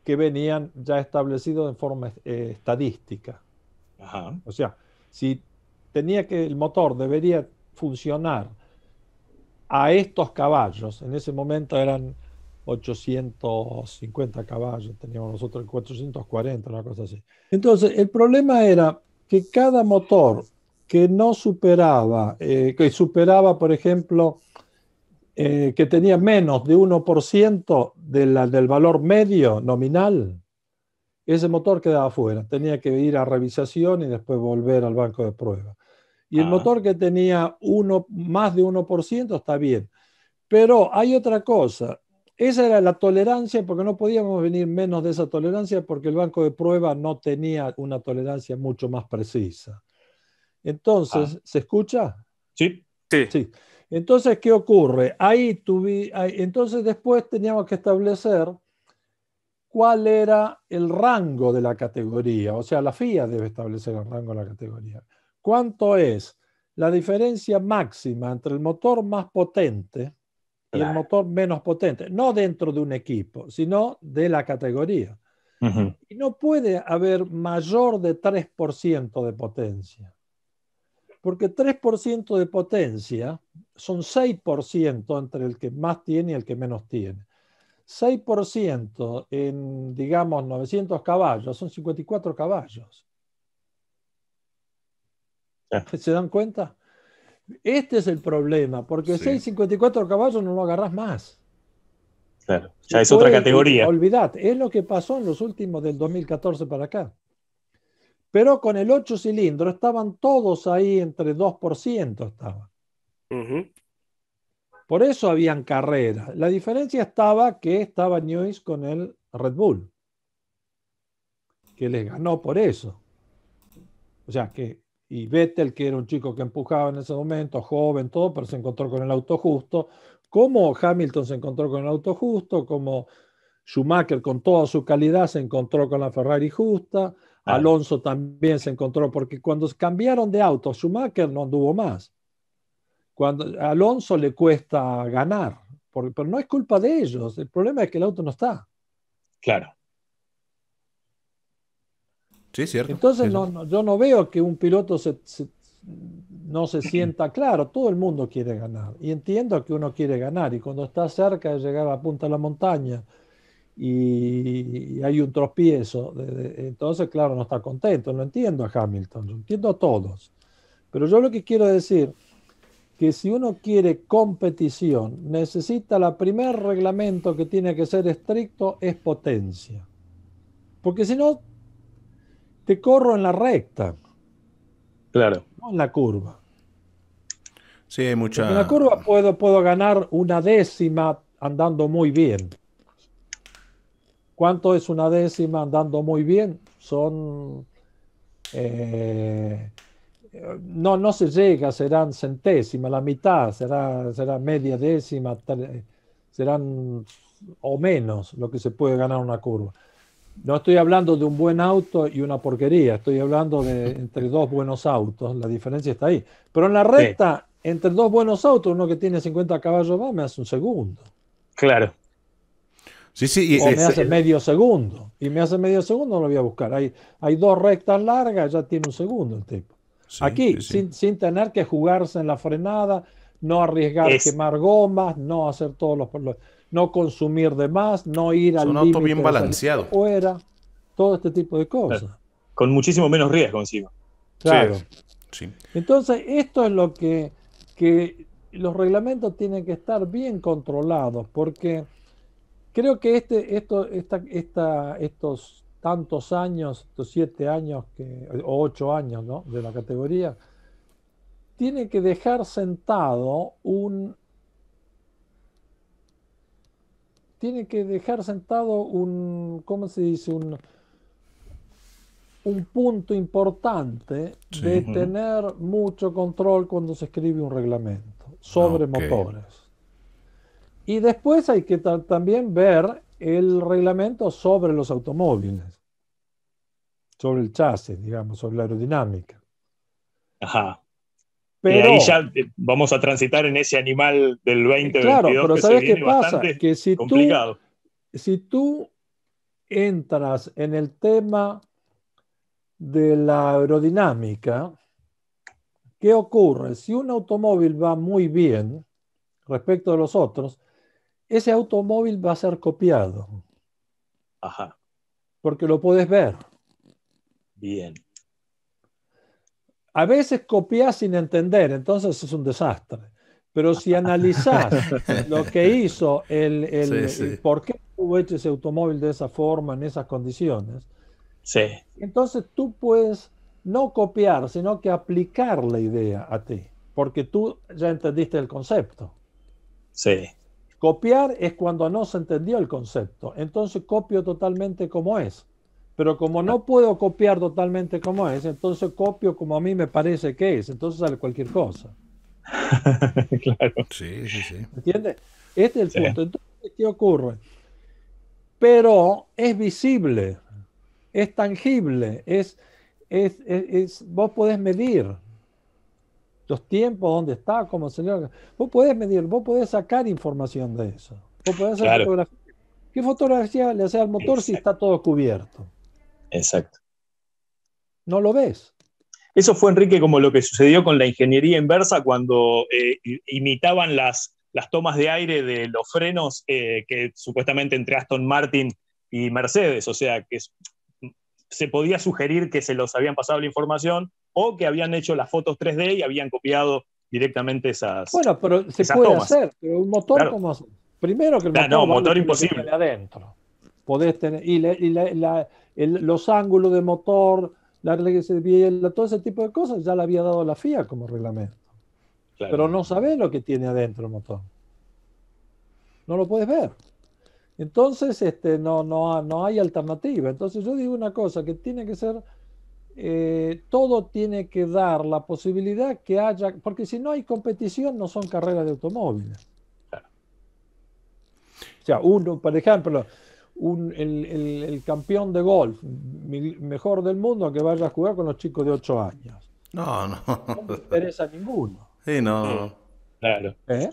B: venían ya establecidos en forma estadística.
A: Ajá.
B: O sea, si el motor debería funcionar a estos caballos, en ese momento eran 850 caballos, teníamos nosotros 440, una cosa así. Entonces, el problema era que cada motor que no superaba, que superaba, por ejemplo, que tenía menos de 1% del valor medio nominal, ese motor quedaba fuera. Tenía que ir a revisación y después volver al banco de pruebas. Y el motor que tenía más de 1% está bien. Pero hay otra cosa. Esa era la tolerancia, porque no podíamos venir menos de esa tolerancia, porque el banco de prueba no tenía una tolerancia mucho más precisa. Entonces, ¿se escucha?
A: Sí.
D: Sí.
B: Sí. Entonces, ¿qué ocurre? Entonces después teníamos que establecer cuál era el rango de la categoría. O sea, la FIA debe establecer el rango de la categoría. ¿Cuánto es la diferencia máxima entre el motor más potente y el motor menos potente? No dentro de un equipo, sino de la categoría.
A: Uh-huh.
B: Y no puede haber mayor de 3% de potencia. Porque 3% de potencia son 6% entre el que más tiene y el que menos tiene. 6% en, digamos, 900 caballos son 54 caballos. ¿Se dan cuenta? Este es el problema, porque
C: Sí.
B: 654 caballos no lo agarrás más.
A: Claro, ya es otra categoría.
B: Olvidate, es lo que pasó en los últimos del 2014 para acá. Pero con el 8 cilindros estaban todos ahí entre 2% estaban.
D: Ujú.
B: Por eso habían carreras. La diferencia estaba Newey con el Red Bull, que les ganó por eso. O sea y Vettel, que era un chico que empujaba en ese momento, joven, todo, pero se encontró con el auto justo. Como Hamilton se encontró con el auto justo, como Schumacher con toda su calidad se encontró con la Ferrari justa. Alonso también se encontró, porque cuando cambiaron de auto, Schumacher no anduvo más. Cuando a Alonso le cuesta ganar, pero no es culpa de ellos, el problema es que el auto no está.
A: Claro.
C: Sí, cierto.
B: Entonces
C: Sí,
B: yo no veo que un piloto no se sienta claro, todo el mundo quiere ganar, y entiendo que uno quiere ganar, y cuando está cerca de llegar a la punta de la montaña y hay un tropiezo, entonces claro, no está contento. Lo entiendo a Hamilton, lo entiendo a todos, pero yo lo que quiero decir que si uno quiere competición, necesita el primer reglamento que tiene que ser estricto es potencia. Porque si no, te corro en la recta.
A: Claro.
B: No en la curva.
C: Sí, hay mucha...
B: Porque en la curva puedo ganar una décima andando muy bien. ¿Cuánto es una décima andando muy bien? Son... no se llega, serán centésimas, la mitad, será media décima, serán o menos lo que se puede ganar una curva. No estoy hablando de un buen auto y una porquería, estoy hablando de entre dos buenos autos, la diferencia está ahí. Pero en la recta, entre dos buenos autos, uno que tiene 50 caballos más me hace un segundo.
A: Claro.
C: Sí,
B: o me hace medio segundo. Y me hace medio segundo, no lo voy a buscar. Hay dos rectas largas, ya tiene un segundo el tipo.
C: Sí,
B: aquí,
C: sí.
B: Sin tener que jugarse en la frenada, no arriesgar quemar gomas, no hacer todos no consumir de más, no ir
C: Es
B: al
C: un auto
B: límite
C: bien
B: de
C: balanceado.
B: salir fuera, todo este tipo de cosas.
A: Con muchísimo menos riesgo encima.
B: Claro.
C: Sí.
B: Entonces, esto es lo que los reglamentos tienen que estar bien controlados, porque creo que estos tantos años, estos 7 años o 8 años, ¿no?, de la categoría, tiene que dejar sentado ¿cómo se dice? Un punto importante de
C: Sí.
B: tener mucho control cuando se escribe un reglamento sobre
C: Ok.
B: motores. Y después hay que también ver el reglamento sobre los automóviles, sobre el chasis, digamos, sobre la aerodinámica.
A: Ajá. Y ahí
B: Pero,
A: ya vamos a transitar en ese animal del
B: claro,
A: 2022
B: pero
A: que se
B: ¿sabes qué
A: viene
B: pasa?
A: bastante
B: Que
A: complicado.
B: si tú entras en el tema de la aerodinámica, ¿qué ocurre? Si un automóvil va muy bien respecto de los otros, ese automóvil va a ser copiado,
A: Ajá,
B: porque lo puedes ver.
A: bien.
B: A veces copias sin entender, entonces es un desastre. Pero si analizás lo que hizo,
C: Sí, sí.
B: por qué hubo hecho ese automóvil de esa forma, en esas condiciones,
A: Sí,
B: entonces tú puedes no copiar, sino que aplicar la idea a ti, porque tú ya entendiste el concepto.
A: sí.
B: Copiar es cuando no se entendió el concepto, entonces copio totalmente como es. Pero como no puedo copiar totalmente como es, entonces copio como a mí me parece que es, entonces sale cualquier cosa.
A: Claro.
C: Sí, sí, sí.
B: ¿Entiendes? Este es el
A: Sí.
B: punto. Entonces, ¿qué ocurre? Pero es visible, es tangible, vos podés medir los tiempos, dónde está, cómo se le... Vos podés medir, vos podés sacar información de eso. Vos podés hacer
A: Claro.
B: fotografía. ¿Qué fotografía le hace al motor si
A: Exacto.
B: está todo cubierto?
A: Exacto.
B: No lo ves.
A: Eso fue, Enrique, como lo que sucedió con la ingeniería inversa cuando imitaban las tomas de aire de los frenos que supuestamente entre Aston Martin y Mercedes. O sea, que se podía sugerir que se los habían pasado la información o que habían hecho las fotos 3D y habían copiado directamente
B: Bueno, pero se
A: esas
B: puede
A: tomas.
B: hacer. Pero un motor,
A: Claro.
B: ¿cómo hace? Primero que el
A: No,
B: motor vale
A: motor
B: por lo que
A: imposible.
B: tiene adentro. Podés tener, los ángulos de motor, todo ese tipo de cosas ya le había dado la FIA como reglamento.
A: Claro.
B: Pero no sabés lo que tiene adentro el motor. No lo puedes ver. Entonces, no hay alternativa. Entonces yo digo una cosa, que tiene que ser, todo tiene que dar la posibilidad que haya, porque si no hay competición no son carreras de automóviles.
A: Claro.
B: O sea, uno, por ejemplo, el campeón de golf, mejor del mundo, que vaya a jugar con los chicos de 8 años.
C: No, no.
B: No me interesa ninguno.
C: Sí, no.
A: Claro.
B: ¿Eh?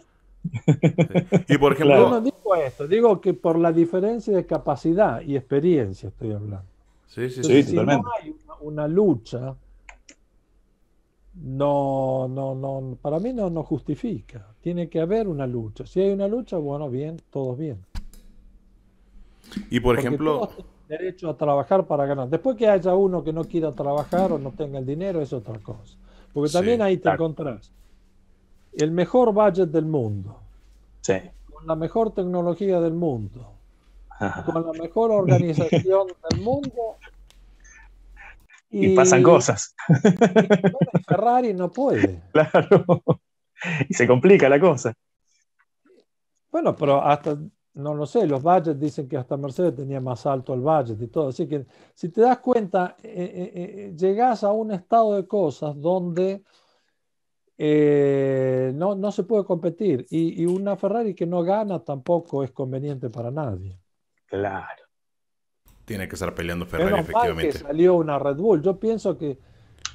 C: Y por
B: Yo
A: Claro.
B: no
C: ejemplo,
B: digo esto, digo que por la diferencia de capacidad y experiencia estoy hablando.
C: sí, sí,
A: Sí,
B: Entonces,
C: sí.
B: si no
A: totalmente.
B: hay una lucha, para mí no justifica. Tiene que haber una lucha. Si hay una lucha, bueno, bien, todos bien.
C: Y por
B: Porque
C: ejemplo,
B: todos tienen derecho a trabajar para ganar. Después que haya uno que no quiera trabajar o no tenga el dinero, es otra cosa. Porque también
C: sí.
B: ahí te
A: Claro.
B: encontrás el mejor budget del mundo,
A: Sí.
B: con la mejor tecnología del mundo,
A: Ajá.
B: con la mejor organización del mundo.
A: Y pasan
B: Y,
A: cosas.
B: bueno, y Ferrari no puede.
A: Claro. Y se complica la cosa.
B: Bueno, pero hasta, no lo sé, los budgets dicen que hasta Mercedes tenía más alto el budget y todo. Así que si te das cuenta, llegás a un estado de cosas donde no se puede competir. Y una Ferrari que no gana tampoco es conveniente para nadie.
A: Claro.
C: Tiene que estar peleando Ferrari,
B: Menos mal que
C: efectivamente.
B: salió una Red Bull. Yo pienso que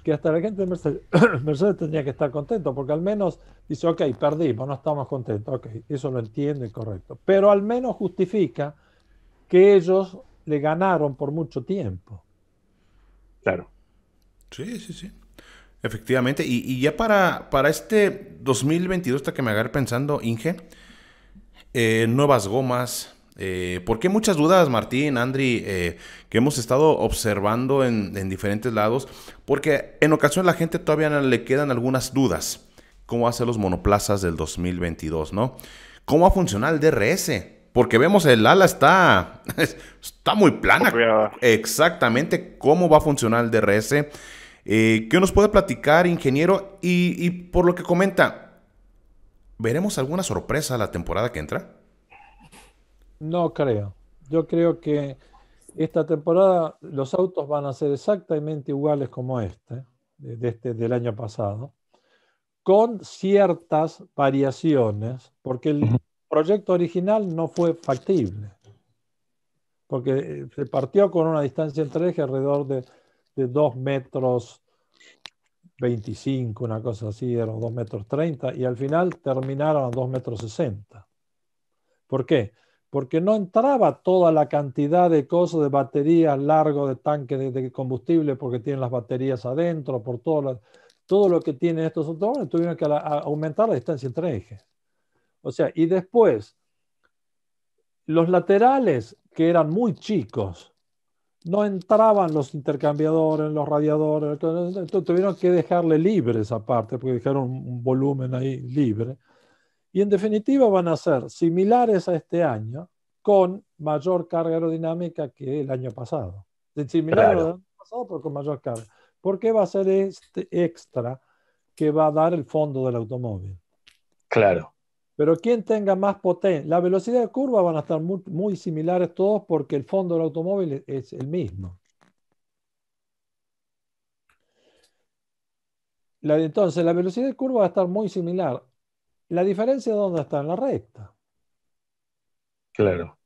B: hasta la gente de Mercedes, Mercedes tendría que estar contento, porque al menos dice, ok, perdimos, no estamos contentos, ok, eso lo entiendo y correcto, pero al menos justifica que ellos le ganaron por mucho tiempo.
A: Claro.
C: Sí, sí, sí. Efectivamente. Y ya para este 2022, hasta que me agarre pensando, Inge, Nuevas gomas. ¿Por qué muchas dudas, Martín, Andri, que hemos estado observando en diferentes lados? Porque en ocasiones la gente todavía le quedan algunas dudas. ¿Cómo va a ser los monoplazas del 2022, no? ¿Cómo va a funcionar el DRS? Porque vemos el ala está muy plana. Exactamente cómo va a funcionar el DRS. ¿Qué nos puede platicar, ingeniero? Y por lo que comenta, ¿veremos alguna sorpresa la temporada que entra?
B: No creo. Yo creo que esta temporada los autos van a ser exactamente iguales como del año pasado, con ciertas variaciones, porque el proyecto original no fue factible, porque se partió con una distancia entre ejes alrededor de 2 metros 25, una cosa así, eran 2 metros 30, y al final terminaron a 2 metros 60. ¿Por qué? Porque no entraba toda la cantidad de cosas, de baterías largo, de tanque de combustible, porque tienen las baterías adentro, por todo lo que tienen estos automóviles, tuvieron que aumentar la distancia entre ejes. O sea, y después, los laterales, que eran muy chicos, no entraban los intercambiadores, los radiadores, entonces tuvieron que dejarle libre esa parte, porque dejaron un volumen ahí libre. Y en definitiva van a ser similares a este año, con mayor carga aerodinámica que el año pasado. Similar al año pasado, pero con mayor carga. ¿Por qué va a ser este extra que va a dar el fondo del automóvil?
A: Claro.
B: Pero quien tenga más potencia, la velocidad de curva van a estar muy, muy similares todos, porque el fondo del automóvil es el mismo. Entonces, la velocidad de curva va a estar muy similar. La diferencia, ¿dónde está? En la recta.
A: Claro.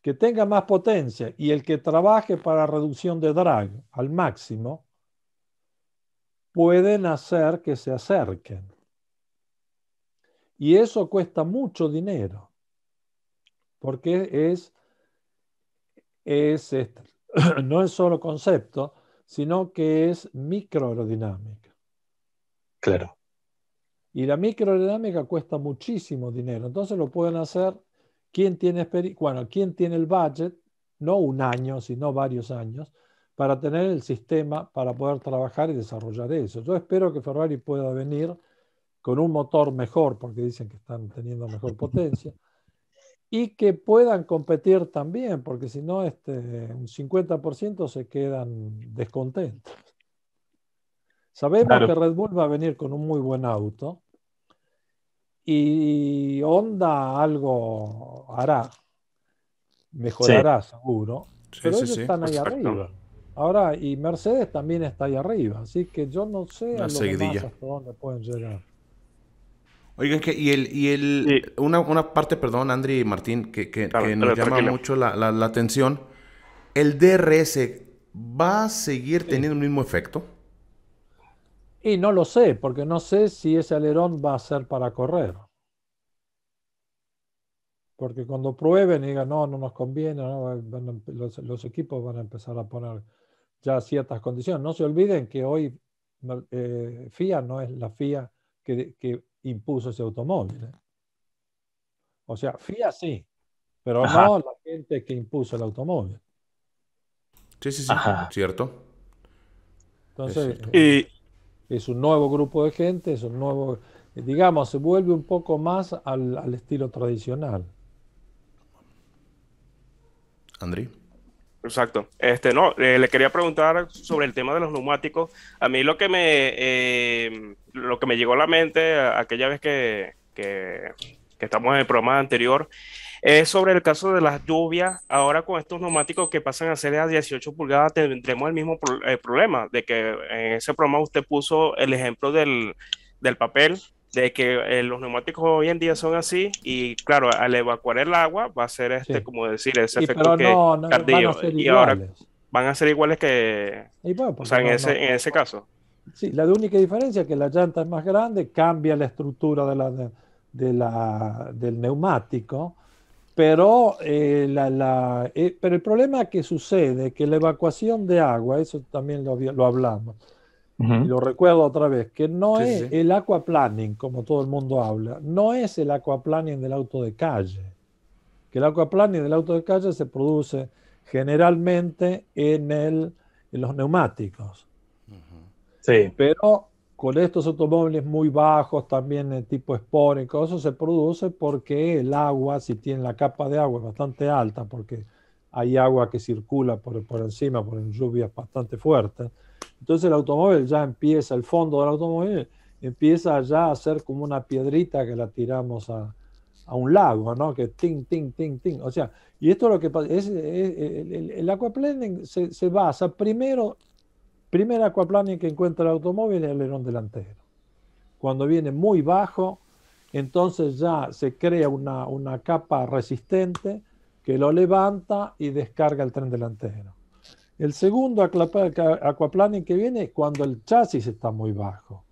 B: Que tenga más potencia y el que trabaje para reducción de drag al máximo, pueden hacer que se acerquen. Y eso cuesta mucho dinero, porque no es solo concepto, sino que es microaerodinámica.
A: Claro.
B: Y la microaerodinámica cuesta muchísimo dinero. Entonces lo pueden hacer quien tiene el budget, no un año, sino varios años, para tener el sistema para poder trabajar y desarrollar eso. Yo espero que Ferrari pueda venir con un motor mejor, porque dicen que están teniendo mejor potencia, y que puedan competir también, porque si no, un 50% se quedan descontentos. Sabemos que Red Bull va a venir con un muy buen auto, y Honda algo hará, mejorará seguro, pero ellos están ahí arriba. Ahora, y Mercedes también está ahí arriba, así que yo no sé a lo demás hasta dónde pueden llegar.
C: Oigan, una parte, perdón, Andri y Martín, que nos llama mucho la atención. ¿El DRS va a seguir teniendo el mismo efecto?
B: Y no lo sé, porque no sé si ese alerón va a ser para correr. Porque cuando prueben y digan, no nos conviene, los equipos van a empezar a poner ya ciertas condiciones. No se olviden que hoy FIA no es la FIA que impuso ese automóvil. O sea, FIA sí, pero no la gente que impuso el automóvil.
C: Sí, cierto.
B: Entonces, es un nuevo grupo de gente, es un nuevo, digamos, se vuelve un poco más al estilo tradicional.
C: Andri.
D: Exacto. Le quería preguntar sobre el tema de los neumáticos. A mí lo que me llegó a la mente aquella vez que estamos en el programa anterior es sobre el caso de las lluvias. Ahora con estos neumáticos que pasan a ser a 18 pulgadas tendremos el mismo problema de que en ese programa usted puso el ejemplo del papel, de que los neumáticos hoy en día son así y claro, al evacuar el agua va a ser como decir, ese efecto tardío. Y ahora van a ser iguales que, o sea, en ese caso.
B: Sí, la única diferencia es que la llanta es más grande, cambia la estructura del neumático, pero el problema que sucede es que la evacuación de agua, eso también lo hablamos, y lo recuerdo otra vez, que no es el aquaplaning, como todo el mundo habla, no es el aquaplaning del auto de calle. que el aquaplaning del auto de calle se produce generalmente en los neumáticos.
A: Sí.
B: Pero con estos automóviles muy bajos, también de tipo Sport y cosas, se produce porque el agua, si tiene la capa de agua bastante alta, porque hay agua que circula por encima, por lluvias bastante fuertes, entonces el automóvil ya empieza, el fondo del automóvil empieza ya a ser como una piedrita que la tiramos a un lago, ¿no? Que ting, ting, ting, ting. O sea, y esto es lo que pasa, el aquaplaning se basa primero. Primer aquaplaning que encuentra el automóvil es el alerón delantero. Cuando viene muy bajo, entonces ya se crea una capa resistente que lo levanta y descarga el tren delantero. El segundo aquaplaning que viene es cuando el chasis está muy bajo.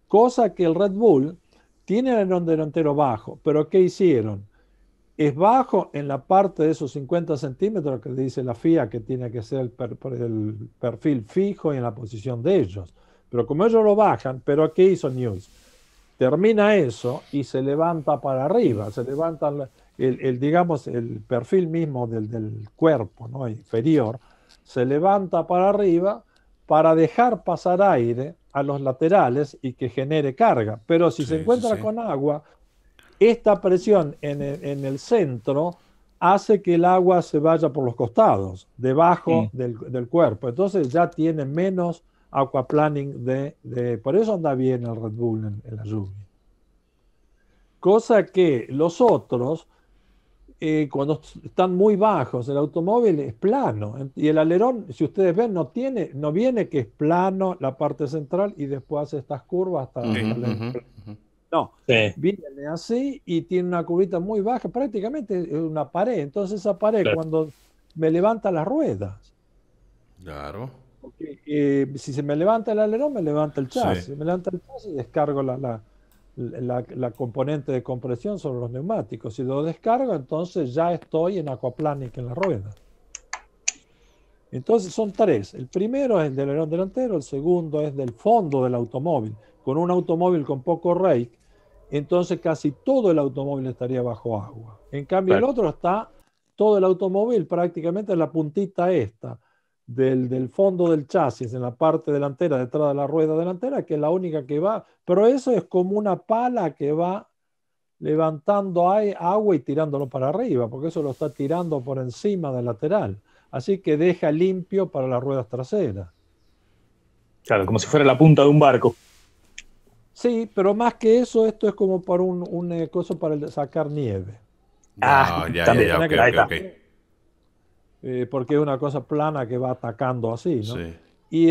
B: Cosa que el Red Bull tiene el alerón delantero bajo, pero ¿qué hicieron? Es bajo en la parte de esos 50 centímetros que dice la FIA que tiene que ser el perfil fijo y en la posición de ellos. Pero como ellos lo bajan, ¿pero qué hizo News? Termina eso y se levanta para arriba, se levanta digamos, el perfil mismo del cuerpo, ¿no? Inferior, se levanta para arriba para dejar pasar aire a los laterales y que genere carga. Pero si se
C: Sí, sí,
B: encuentra
C: sí.
B: con agua, esta presión en el centro hace que el agua se vaya por los costados, debajo del cuerpo. Entonces ya tiene menos aquaplaning por eso anda bien el Red Bull en la lluvia. Cosa que los otros, cuando están muy bajos, el automóvil es plano. Y el alerón, si ustedes ven, no viene que es plano la parte central y después hace estas curvas hasta no,
A: Sí,
B: viene así y tiene una curvita muy baja, prácticamente es una pared. Entonces esa pared
A: claro.
B: cuando me levanta las ruedas,
C: Claro.
B: porque, si se me levanta el alerón, me levanta el
C: Sí.
B: chasis. Si me levanta el chasis, descargo la componente de compresión sobre los neumáticos. Si lo descargo, entonces ya estoy en aquaplaning en la rueda. Entonces son tres. El primero es el del alerón delantero, el segundo es del fondo del automóvil. Con un automóvil con poco rake, entonces casi todo el automóvil estaría bajo agua. En cambio, el
A: Claro.
B: otro está todo el automóvil prácticamente en la puntita esta del fondo del chasis, en la parte delantera, detrás de la rueda delantera, que es la única que va. Pero eso es como una pala que va levantando agua y tirándolo para arriba, porque eso lo está tirando por encima del lateral. Así que deja limpio para las ruedas traseras.
A: Claro, como si fuera la punta de un barco.
B: Sí, pero más que eso, esto es como para un coso para sacar nieve.
A: Ah,
C: Ya,
A: también.
C: ok,
A: Ahí
C: ok,
A: está.
C: ok.
B: Porque es una cosa plana que va atacando así, ¿no?
C: Sí.
B: Y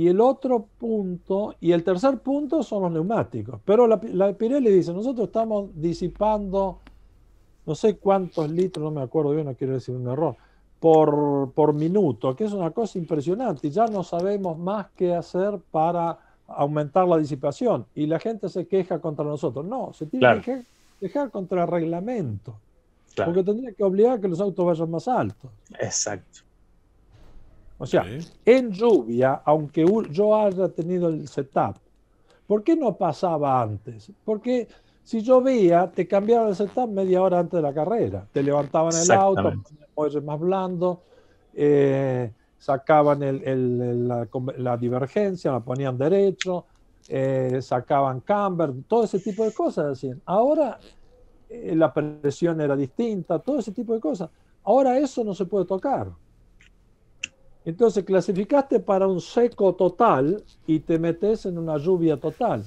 B: el otro punto, y el tercer punto son los neumáticos. Pero la Pirelli dice, nosotros estamos disipando no sé cuántos litros, no me acuerdo bien, no quiero decir un error, por minuto, que es una cosa impresionante. Y ya no sabemos más qué hacer para aumentar la disipación. Y la gente se queja contra nosotros. No, se tiene
A: Claro,
B: que quejar contra el reglamento,
A: claro.
B: porque tendría que obligar a que los autos vayan más altos.
A: Exacto.
B: O sea,
C: Sí.
B: en lluvia, aunque yo haya tenido el setup, ¿por qué no pasaba antes? Porque si llovía, te cambiaban el setup media hora antes de la carrera. Te levantaban el auto,
A: Exactamente.
B: ponían el muelle más blando, sacaban la divergencia, la ponían derecho, sacaban camber, todo ese tipo de cosas hacían. Ahora la presión era distinta, todo ese tipo de cosas. Ahora eso no se puede tocar. Entonces clasificaste para un seco total y te metes en una lluvia total.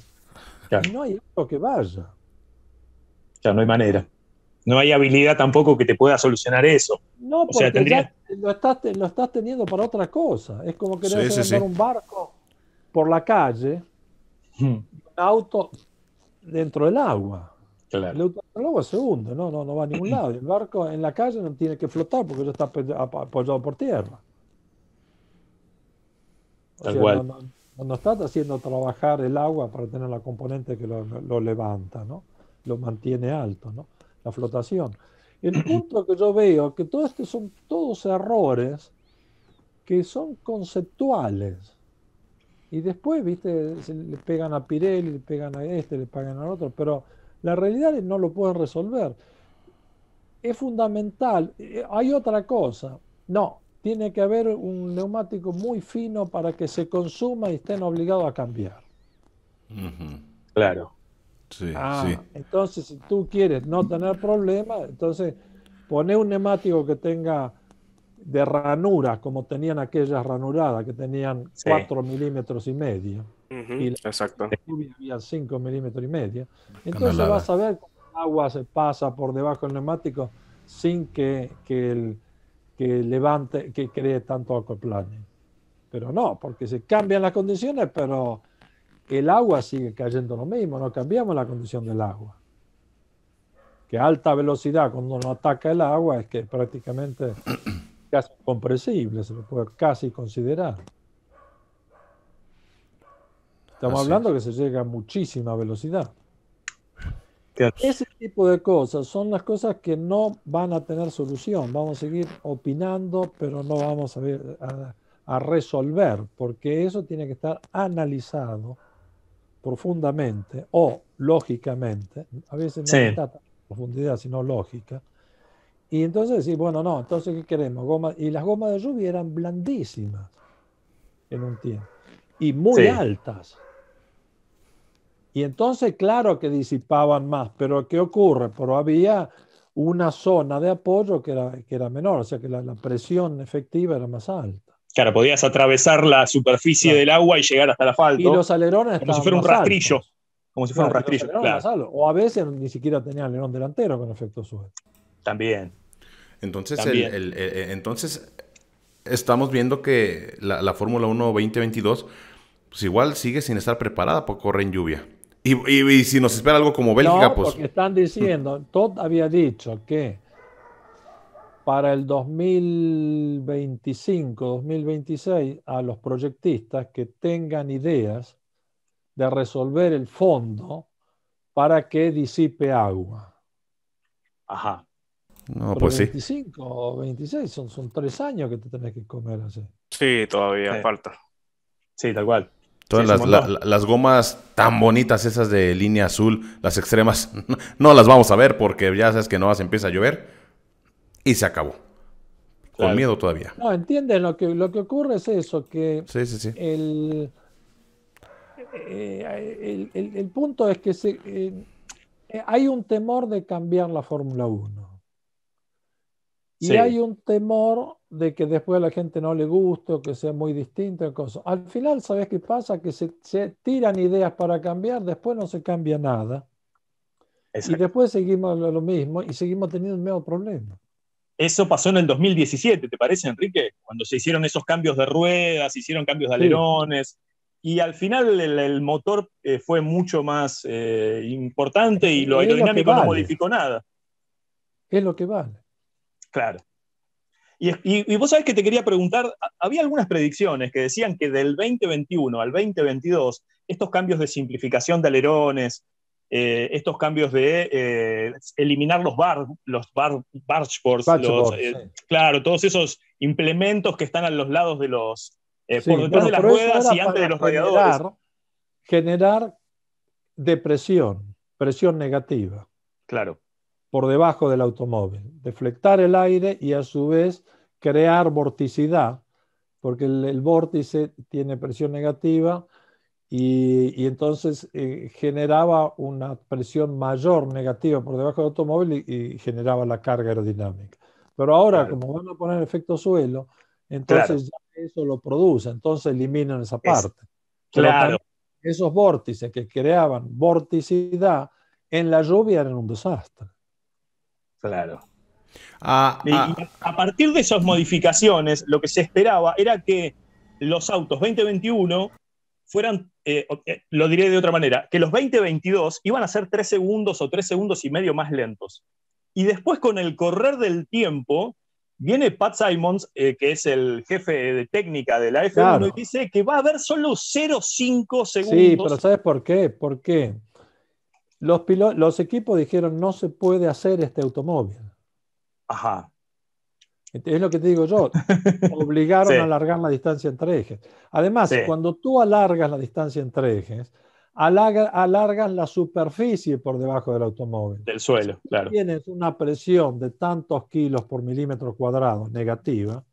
A: Claro,
B: Y no hay auto que vaya.
A: no hay manera. No hay habilidad tampoco que te pueda solucionar eso.
B: No,
A: O sea,
B: porque
A: tendrías.
B: ya lo estás teniendo para otra cosa. Es como querer
C: Sí,
B: hacer
C: sí,
B: andar
C: sí.
B: un barco por la calle
A: Hmm,
B: y un auto dentro del agua. El
A: claro,
B: auto dentro del agua se hunde, no va a ningún lado. Y el barco en la calle no tiene que flotar porque ya está apoyado por tierra. O
A: tal
B: sea,
A: cual.
B: no estás haciendo trabajar el agua para tener la componente que lo levanta, ¿no? Lo mantiene alto, ¿no? La flotación. El punto que yo veo que todo esto son todos errores que son conceptuales. Y después, viste, le pegan a Pirelli, le pegan a este, le pegan al otro, pero La realidad es que no lo pueden resolver. Es fundamental. Hay otra cosa. No, tiene que haber un neumático muy fino para que se consuma y estén obligados a cambiar.
A: Claro.
C: Sí, sí.
B: Ah, entonces si tú quieres no tener problemas, entonces pone un neumático que tenga de ranuras, como tenían aquellas ranuradas, que tenían
A: Sí.
B: 4,5 milímetros, y la
D: Exacto.
B: lluvia había 5,5 milímetros. Entonces
C: Canalada.
B: vas a ver cómo el agua se pasa por debajo del neumático sin que levante, que cree tanto acoplane. Pero no, porque se cambian las condiciones, pero el agua sigue cayendo lo mismo, no cambiamos la condición del agua. Que a alta velocidad, cuando uno ataca el agua, es que prácticamente casi incompresible, se lo puede casi considerar. Estamos
C: Así
B: hablando
C: es.
B: que se llega a muchísima velocidad.
A: Claro.
B: Ese tipo de cosas son las cosas que no van a tener solución. Vamos a seguir opinando, pero no vamos a resolver, porque eso tiene que estar analizado profundamente o lógicamente. A veces no
A: Sí.
B: necesita profundidad, sino lógica. Y entonces decir, bueno, no, entonces ¿qué queremos? Goma, y las gomas de lluvia eran blandísimas en un tiempo y muy
A: Sí.
B: altas. Y entonces, claro que disipaban más, pero ¿qué ocurre? Pero había una zona de apoyo que era menor, o sea que la presión efectiva era más alta.
A: Claro, podías atravesar la superficie
B: Claro.
A: del agua y llegar hasta el
B: Y
A: asfalto,
B: los alerones
A: como si
B: estaban
A: fuera un
B: más
A: rastrillo.
B: altos.
A: Como si fuera un
B: Claro, y los
A: rastrillo,
B: alerones
A: claro.
B: más altos. O a veces ni siquiera tenían alerón delantero con efecto suelo.
A: También.
C: Entonces,
A: También.
C: entonces estamos viendo que la Fórmula 1 2022, pues igual sigue sin estar preparada para correr en lluvia. Y si nos espera algo como Bélgica,
B: No,
C: pues
B: porque están diciendo, Todd había dicho que para el 2025, 2026, a los proyectistas que tengan ideas de resolver el fondo para que disipe agua.
A: Ajá.
C: no,
B: Pero
C: pues sí.
B: 25 o 26 son 3 años que te tenés que comer así.
D: Sí, todavía
A: Sí,
D: falta.
A: sí, tal cual. Sí,
C: Todas
A: es un montón.
C: las gomas tan bonitas, esas de línea azul, las extremas, no las vamos a ver porque ya sabes que no se empieza a llover y se acabó. Con
A: Claro.
C: miedo todavía.
B: No, ¿entiendes? Lo que ocurre es eso, que
C: Sí, sí, sí.
B: el punto es que hay un temor de cambiar la Fórmula 1. Y
A: Sí.
B: hay un temor de que después a la gente no le guste o que sea muy distinto. Al final, ¿sabes qué pasa? Que se tiran ideas para cambiar, después no se cambia nada. Y
A: Exacto.
B: después seguimos lo mismo y seguimos teniendo el mismo problema.
A: Eso pasó en el 2017, ¿te parece, Enrique? Cuando se hicieron esos cambios de ruedas, se hicieron cambios de
B: Sí,
A: alerones, y al final el motor fue mucho más importante y lo
B: es lo que
A: aerodinámico no
B: vale,
A: modificó nada.
B: es lo que vale.
A: Claro. Y vos sabés que te quería preguntar, había algunas predicciones que decían que del 2021 al 2022, estos cambios de simplificación de alerones, estos cambios de eliminar los bargeboards,
B: Patchboard, sí.
A: claro, todos esos implementos que están a los lados de los, por
B: Sí,
A: detrás
B: bueno,
A: de las
B: pero eso
A: ruedas
B: era
A: y antes de
B: para
A: los radiadores.
B: generar depresión, presión negativa
A: Claro,
B: por debajo del automóvil, deflectar el aire y a su vez crear vorticidad, porque el vórtice tiene presión negativa y entonces generaba una presión mayor negativa por debajo del automóvil y generaba la carga aerodinámica. Pero ahora,
A: claro,
B: como van a poner efecto suelo,
A: claro.
B: entonces ya eso lo produce, entonces eliminan esa
A: Es,
B: parte. Pero
A: claro,
B: también esos vórtices que creaban vorticidad en la lluvia eran un desastre.
A: claro.
C: Ah,
A: Y
C: ah,
A: a partir de esas modificaciones, lo que se esperaba era que los autos 2021 fueran, lo diré de otra manera, que los 2022 iban a ser 3 segundos o 3 segundos y medio más lentos. Y después, con el correr del tiempo, viene Pat Simons, que es el jefe de técnica de la F1, y
B: Claro,
A: dice que va a haber solo 0,5
B: sí, pero
A: segundos.
B: ¿sabes por qué? Porque los equipos dijeron no se puede hacer este automóvil.
A: Ajá.
B: Es lo que te digo yo,
A: Sí,
B: obligaron a alargar la distancia entre ejes. Además,
A: sí,
B: cuando tú alargas la distancia entre ejes, alargas la superficie por debajo del automóvil.
A: Del suelo, claro.
B: Tienes una presión de tantos kilos por milímetro cuadrado negativa.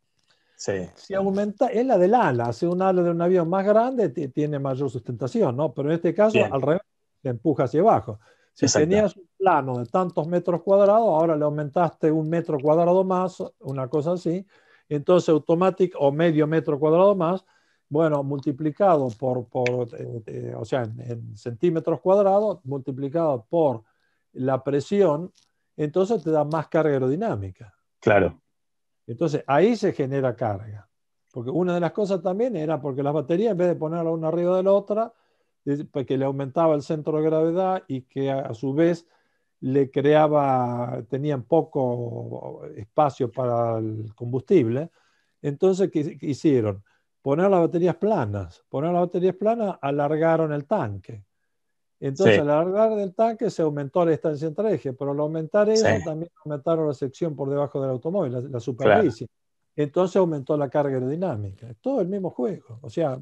A: Sí.
B: Si aumenta, es la del ala. Si un ala de un avión más grande tiene mayor sustentación, ¿no? Pero en este caso,
A: Bien.
B: al revés, te empuja hacia abajo. Si
A: Exacto.
B: tenías un plano de tantos metros cuadrados, ahora le aumentaste 1 metro cuadrado más, una cosa así, entonces automático o medio metro cuadrado más, bueno, multiplicado o sea, en centímetros cuadrados, multiplicado por la presión, entonces te da más carga aerodinámica.
A: Claro.
B: Entonces ahí se genera carga. Porque una de las cosas también era porque las baterías, en vez de ponerla una arriba de la otra, que le aumentaba el centro de gravedad y que a su vez tenían poco espacio para el combustible. Entonces, ¿qué hicieron? Poner las baterías planas. Poner las baterías planas, alargaron el tanque. Entonces,
A: Sí.
B: al alargar el tanque se aumentó la distancia entre ejes, pero al aumentar eso,
A: Sí.
B: también aumentaron la sección por debajo del automóvil, la superficie.
A: Claro.
B: Entonces aumentó la carga aerodinámica. Es todo el mismo juego. O sea,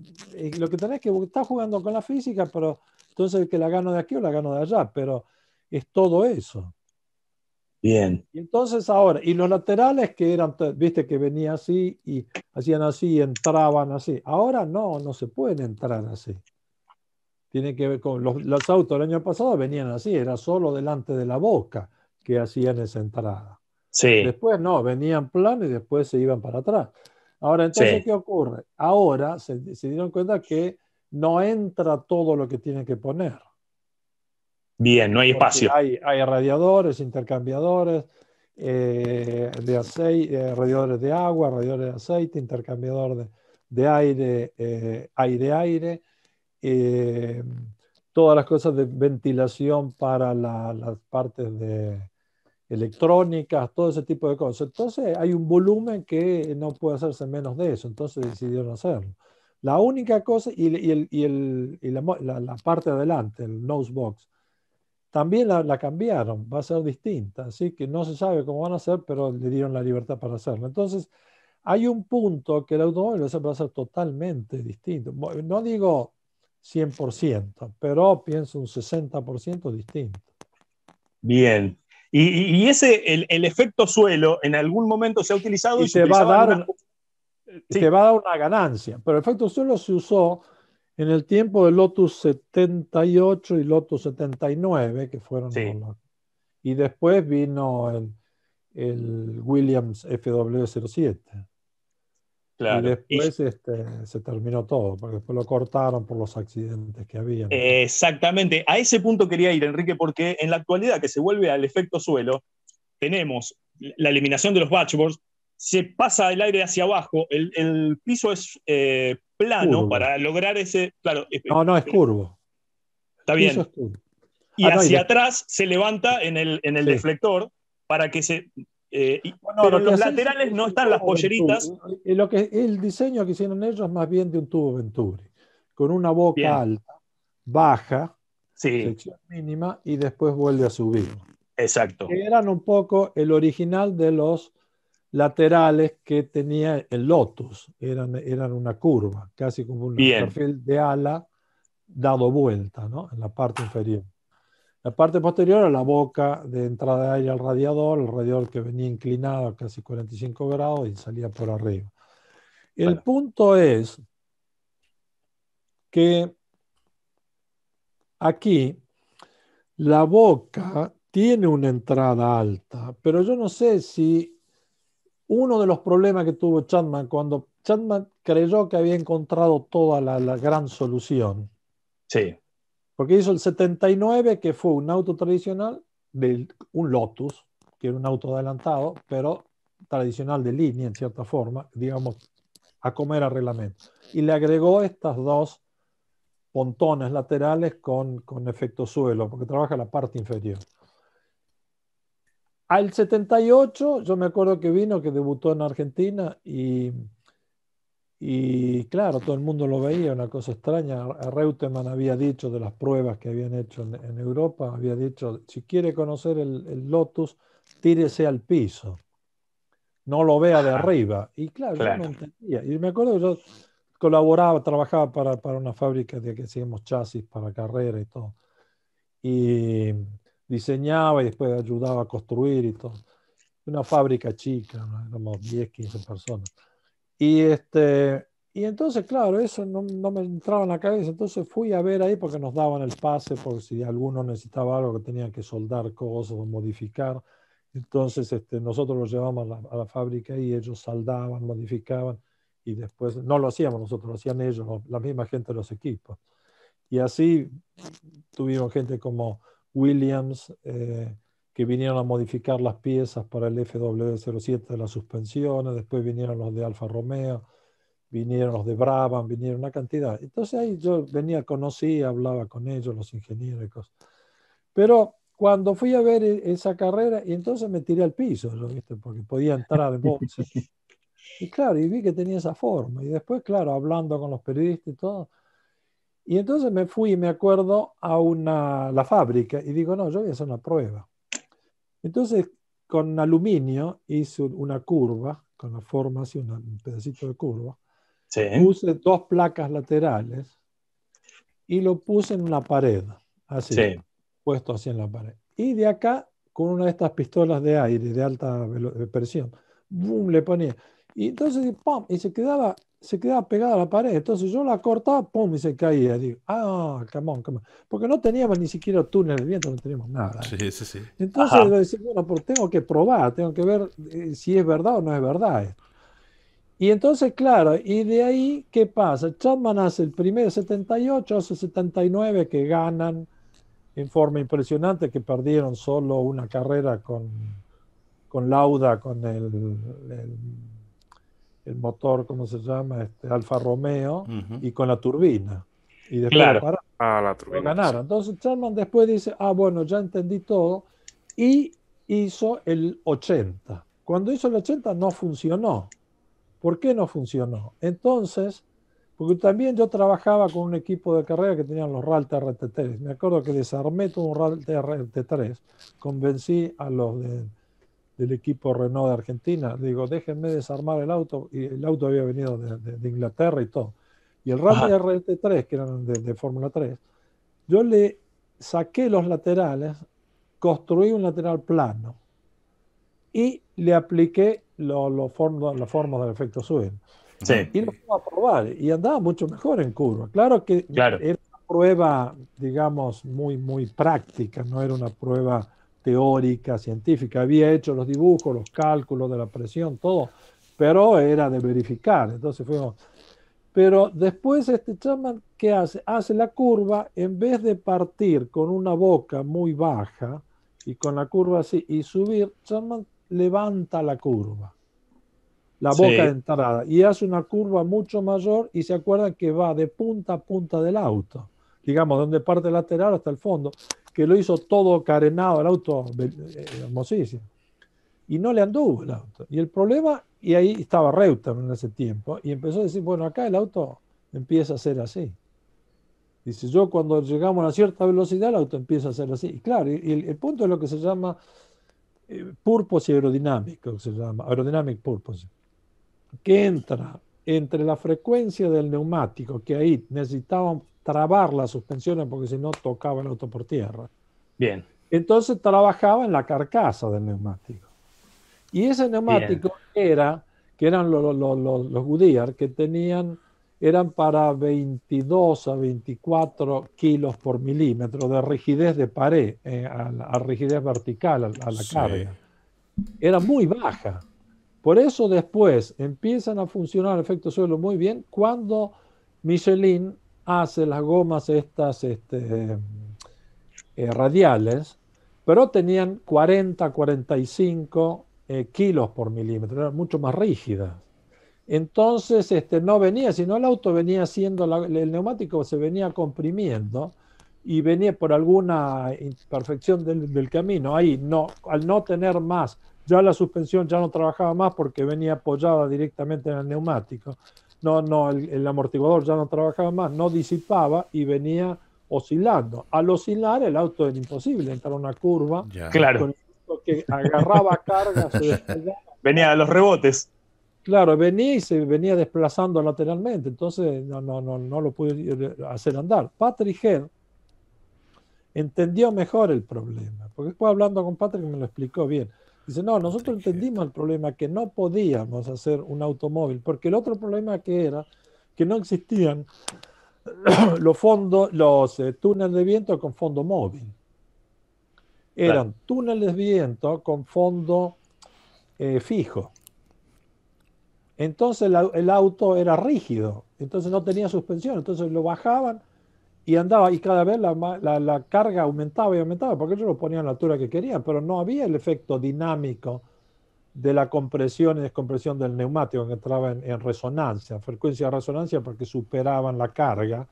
B: lo que tenés que estar jugando con la física, pero entonces que la gano de aquí o la gano de allá, pero es todo eso.
A: Bien.
B: Y entonces ahora, y los laterales que eran, viste que venía así y hacían así y entraban así. Ahora no se pueden entrar así. Tiene que ver con los autos del año pasado venían así, era solo delante de la boca que hacían esa entrada.
A: Sí.
B: Después no, venían planos y después se iban para atrás. Ahora, entonces,
A: Sí.
B: ¿qué ocurre? Ahora se dieron cuenta que no entra todo lo que tienen que poner.
A: Bien, no hay
B: Porque
A: espacio.
B: hay radiadores, intercambiadores de aceite, radiadores de agua, radiadores de aceite, intercambiador de aire, aire-aire, todas las cosas de ventilación para las partes electrónicas, todo ese tipo de cosas. Entonces hay un volumen que no puede hacerse menos de eso, entonces decidieron hacerlo. La única cosa, y la parte de adelante, el nose box, también la cambiaron, va a ser distinta, así que no se sabe cómo van a hacer, pero le dieron la libertad para hacerlo. Entonces, hay un punto que el automóvil va a ser totalmente distinto. No digo 100%, pero pienso un 60% distinto.
A: Bien. Y ese, el efecto suelo, en algún momento se ha utilizado y
B: Y
A: se utilizaba en una... Sí.
B: te va a dar una ganancia, pero el efecto suelo se usó en el tiempo del Lotus 78 y Lotus 79, que fueron
A: Sí.
B: y después vino el Williams FW07. Y
A: Claro.
B: después se terminó todo, porque después lo cortaron por los accidentes que había.
A: Exactamente. A ese punto quería ir, Enrique, porque en la actualidad que se vuelve al efecto suelo, tenemos la eliminación de los batchboards, se pasa el aire hacia abajo, el piso es plano
B: Curvo.
A: para lograr ese... Claro,
B: No, es curvo.
A: Está
B: El piso
A: bien.
B: es curvo.
A: Y hacia atrás se levanta en el
B: sí.
A: deflector para que se...
B: Bueno,
A: pero en los
B: hace
A: laterales no están las polleritas.
B: El diseño que hicieron ellos es más bien de un tubo Venturi, con una boca
A: Bien.
B: alta, baja,
A: Sí.
B: sección mínima, y después vuelve a subir.
A: Exacto.
B: Que eran un poco el original de los laterales que tenía el Lotus. Eran una curva, casi como un perfil de ala dado vuelta, ¿no? En la parte inferior. La parte posterior era la boca de entrada de aire al radiador, el radiador que venía inclinado a casi 45 grados y salía por arriba. El punto es que aquí la boca tiene una entrada alta, pero yo no sé si uno de los problemas que tuvo Chapman cuando Chapman creyó que había encontrado toda la gran solución.
A: Sí.
B: Porque hizo el 79, que fue un auto tradicional, un Lotus, que era un auto adelantado, pero tradicional de línea en cierta forma, digamos, a comer a reglamento. Y le agregó estas dos pontones laterales con efecto suelo, porque trabaja la parte inferior. Al 78, yo me acuerdo que vino, que debutó en Argentina y claro, todo el mundo lo veía, una cosa extraña. Reutemann había dicho de las pruebas que habían hecho en Europa, había dicho, si quiere conocer el Lotus, tírese al piso, no lo vea de arriba. Y claro, yo no entendía. Y me acuerdo que yo colaboraba, trabajaba para una fábrica de que hacíamos chasis para carrera y todo. Y diseñaba y después ayudaba a construir y todo. Una fábrica chica, ¿no? Éramos 10, 15 personas. Y, y entonces, claro, eso no me entraba en la cabeza. Entonces fui a ver ahí porque nos daban el pase, por si alguno necesitaba algo que tenía que soldar cosas o modificar. Entonces nosotros lo llevamos a la fábrica y ellos soldaban, modificaban y después, no lo hacíamos nosotros, lo hacían ellos, la misma gente de los equipos. Y así tuvimos gente como Williams, que vinieron a modificar las piezas para el FW07 de las suspensiones, después vinieron los de Alfa Romeo, vinieron los de Brabham, vinieron una cantidad. Entonces ahí yo venía, conocía, hablaba con ellos, los ingenieros y cosas. Pero cuando fui a ver esa carrera, y entonces me tiré al piso, ¿viste? Porque podía entrar en boxes. Y claro, y vi que tenía esa forma. Y después, claro, hablando con los periodistas y todo. Y entonces me fui, me acuerdo, a la fábrica y digo, no, yo voy a hacer una prueba. Entonces, con aluminio hice una curva, con la forma así, un pedacito de curva.
A: Sí.
B: Puse 2 placas laterales y lo puse en una pared, así,
A: Sí.
B: puesto así en la pared. Y de acá, con una de estas pistolas de aire de alta presión, ¡bum!, le ponía. Y entonces, ¡pum!, y se quedaba pegada a la pared. Entonces yo la cortaba, ¡pum!, y se caía. Digo, come on. Porque no teníamos ni siquiera túnel de viento, no teníamos nada.
C: Sí, sí, sí.
B: Entonces yo decía, bueno, pues tengo que probar, tengo que ver si es verdad o no es verdad esto. Y entonces, claro, y de ahí, ¿qué pasa? Chapman hace el primero 78, hace 79 que ganan en forma impresionante, que perdieron solo una carrera con Lauda, con el motor, ¿cómo se llama? Alfa Romeo, y con la turbina. Y después
A: Claro.
D: La
B: lo
D: turbina.
B: ganaron. Entonces Chapman después dice, bueno, ya entendí todo, y hizo el 80. Cuando hizo el 80 no funcionó. ¿Por qué no funcionó? Entonces, porque también yo trabajaba con un equipo de carrera que tenían los Ralt RT3. Me acuerdo que desarmé todo un Ralt RT3, convencí a los del equipo Renault de Argentina, digo, déjenme desarmar el auto, y el auto había venido de Inglaterra y todo. Y el Ralt RT3, que eran de Fórmula 3, yo le saqué los laterales, construí un lateral plano y le apliqué las formas del efecto swing.
A: Sí.
B: Y lo fuimos a probar y andaba mucho mejor en curva. Claro que era una prueba, digamos, muy práctica, no era una prueba teórica, científica. Había hecho los dibujos, los cálculos de la presión, todo, pero era de verificar. Entonces fuimos. Pero después Chapman, ¿qué hace? Hace la curva, en vez de partir con una boca muy baja y con la curva así y subir, Chapman levanta la curva, la boca de entrada, y hace una curva mucho mayor, y se acuerdan que va de punta a punta del auto, digamos, donde parte lateral hasta el fondo, que lo hizo todo carenado, el auto hermosísimo. Y no le anduvo el auto. Y el problema, y ahí estaba Reutemann en ese tiempo, y empezó a decir, bueno, acá el auto empieza a ser así. Dice, yo cuando llegamos a una cierta velocidad, el auto empieza a ser así. Y claro, el punto es lo que se llama purpose aerodinámico, que se llama aerodynamic purpose, que entra entre la frecuencia del neumático, que ahí necesitaban trabar las suspensiones porque si no tocaba el auto por tierra.
A: Bien.
B: Entonces trabajaba en la carcasa del neumático. Y ese neumático que eran los Goodyear, que eran para 22 a 24 kilos por milímetro de rigidez de pared, a rigidez vertical, a la carga. Era muy baja. Por eso después empiezan a funcionar el efecto suelo muy bien cuando Michelin hace las gomas estas radiales, pero tenían 40, 45 kilos por milímetro, eran mucho más rígidas. Entonces no venía, sino el auto venía haciendo, el neumático se venía comprimiendo y venía por alguna imperfección del camino. Ahí, al no tener más, ya la suspensión ya no trabajaba más porque venía apoyada directamente en el neumático. El amortiguador ya no trabajaba más, no disipaba y venía oscilando. Al oscilar el auto era imposible entrar a una curva.
A: Claro.
B: Con el que agarraba carga, se despegaba.
A: Venía a los rebotes.
B: Claro, venía y se venía desplazando lateralmente, entonces no lo pude hacer andar. Patrick Head entendió mejor el problema, porque después hablando con Patrick me lo explicó bien. Dice, no, nosotros entendimos el problema que no podíamos hacer un automóvil, porque el otro problema que era que no existían los túneles de viento con fondo móvil. Eran túneles de viento con fondo fijo. Entonces el auto era rígido, entonces no tenía suspensión, entonces lo bajaban y andaba, y cada vez la carga aumentaba y aumentaba, porque ellos lo ponían a la altura que querían, pero no había el efecto dinámico de la compresión y descompresión del neumático que entraba en resonancia, frecuencia de resonancia, porque superaban la carga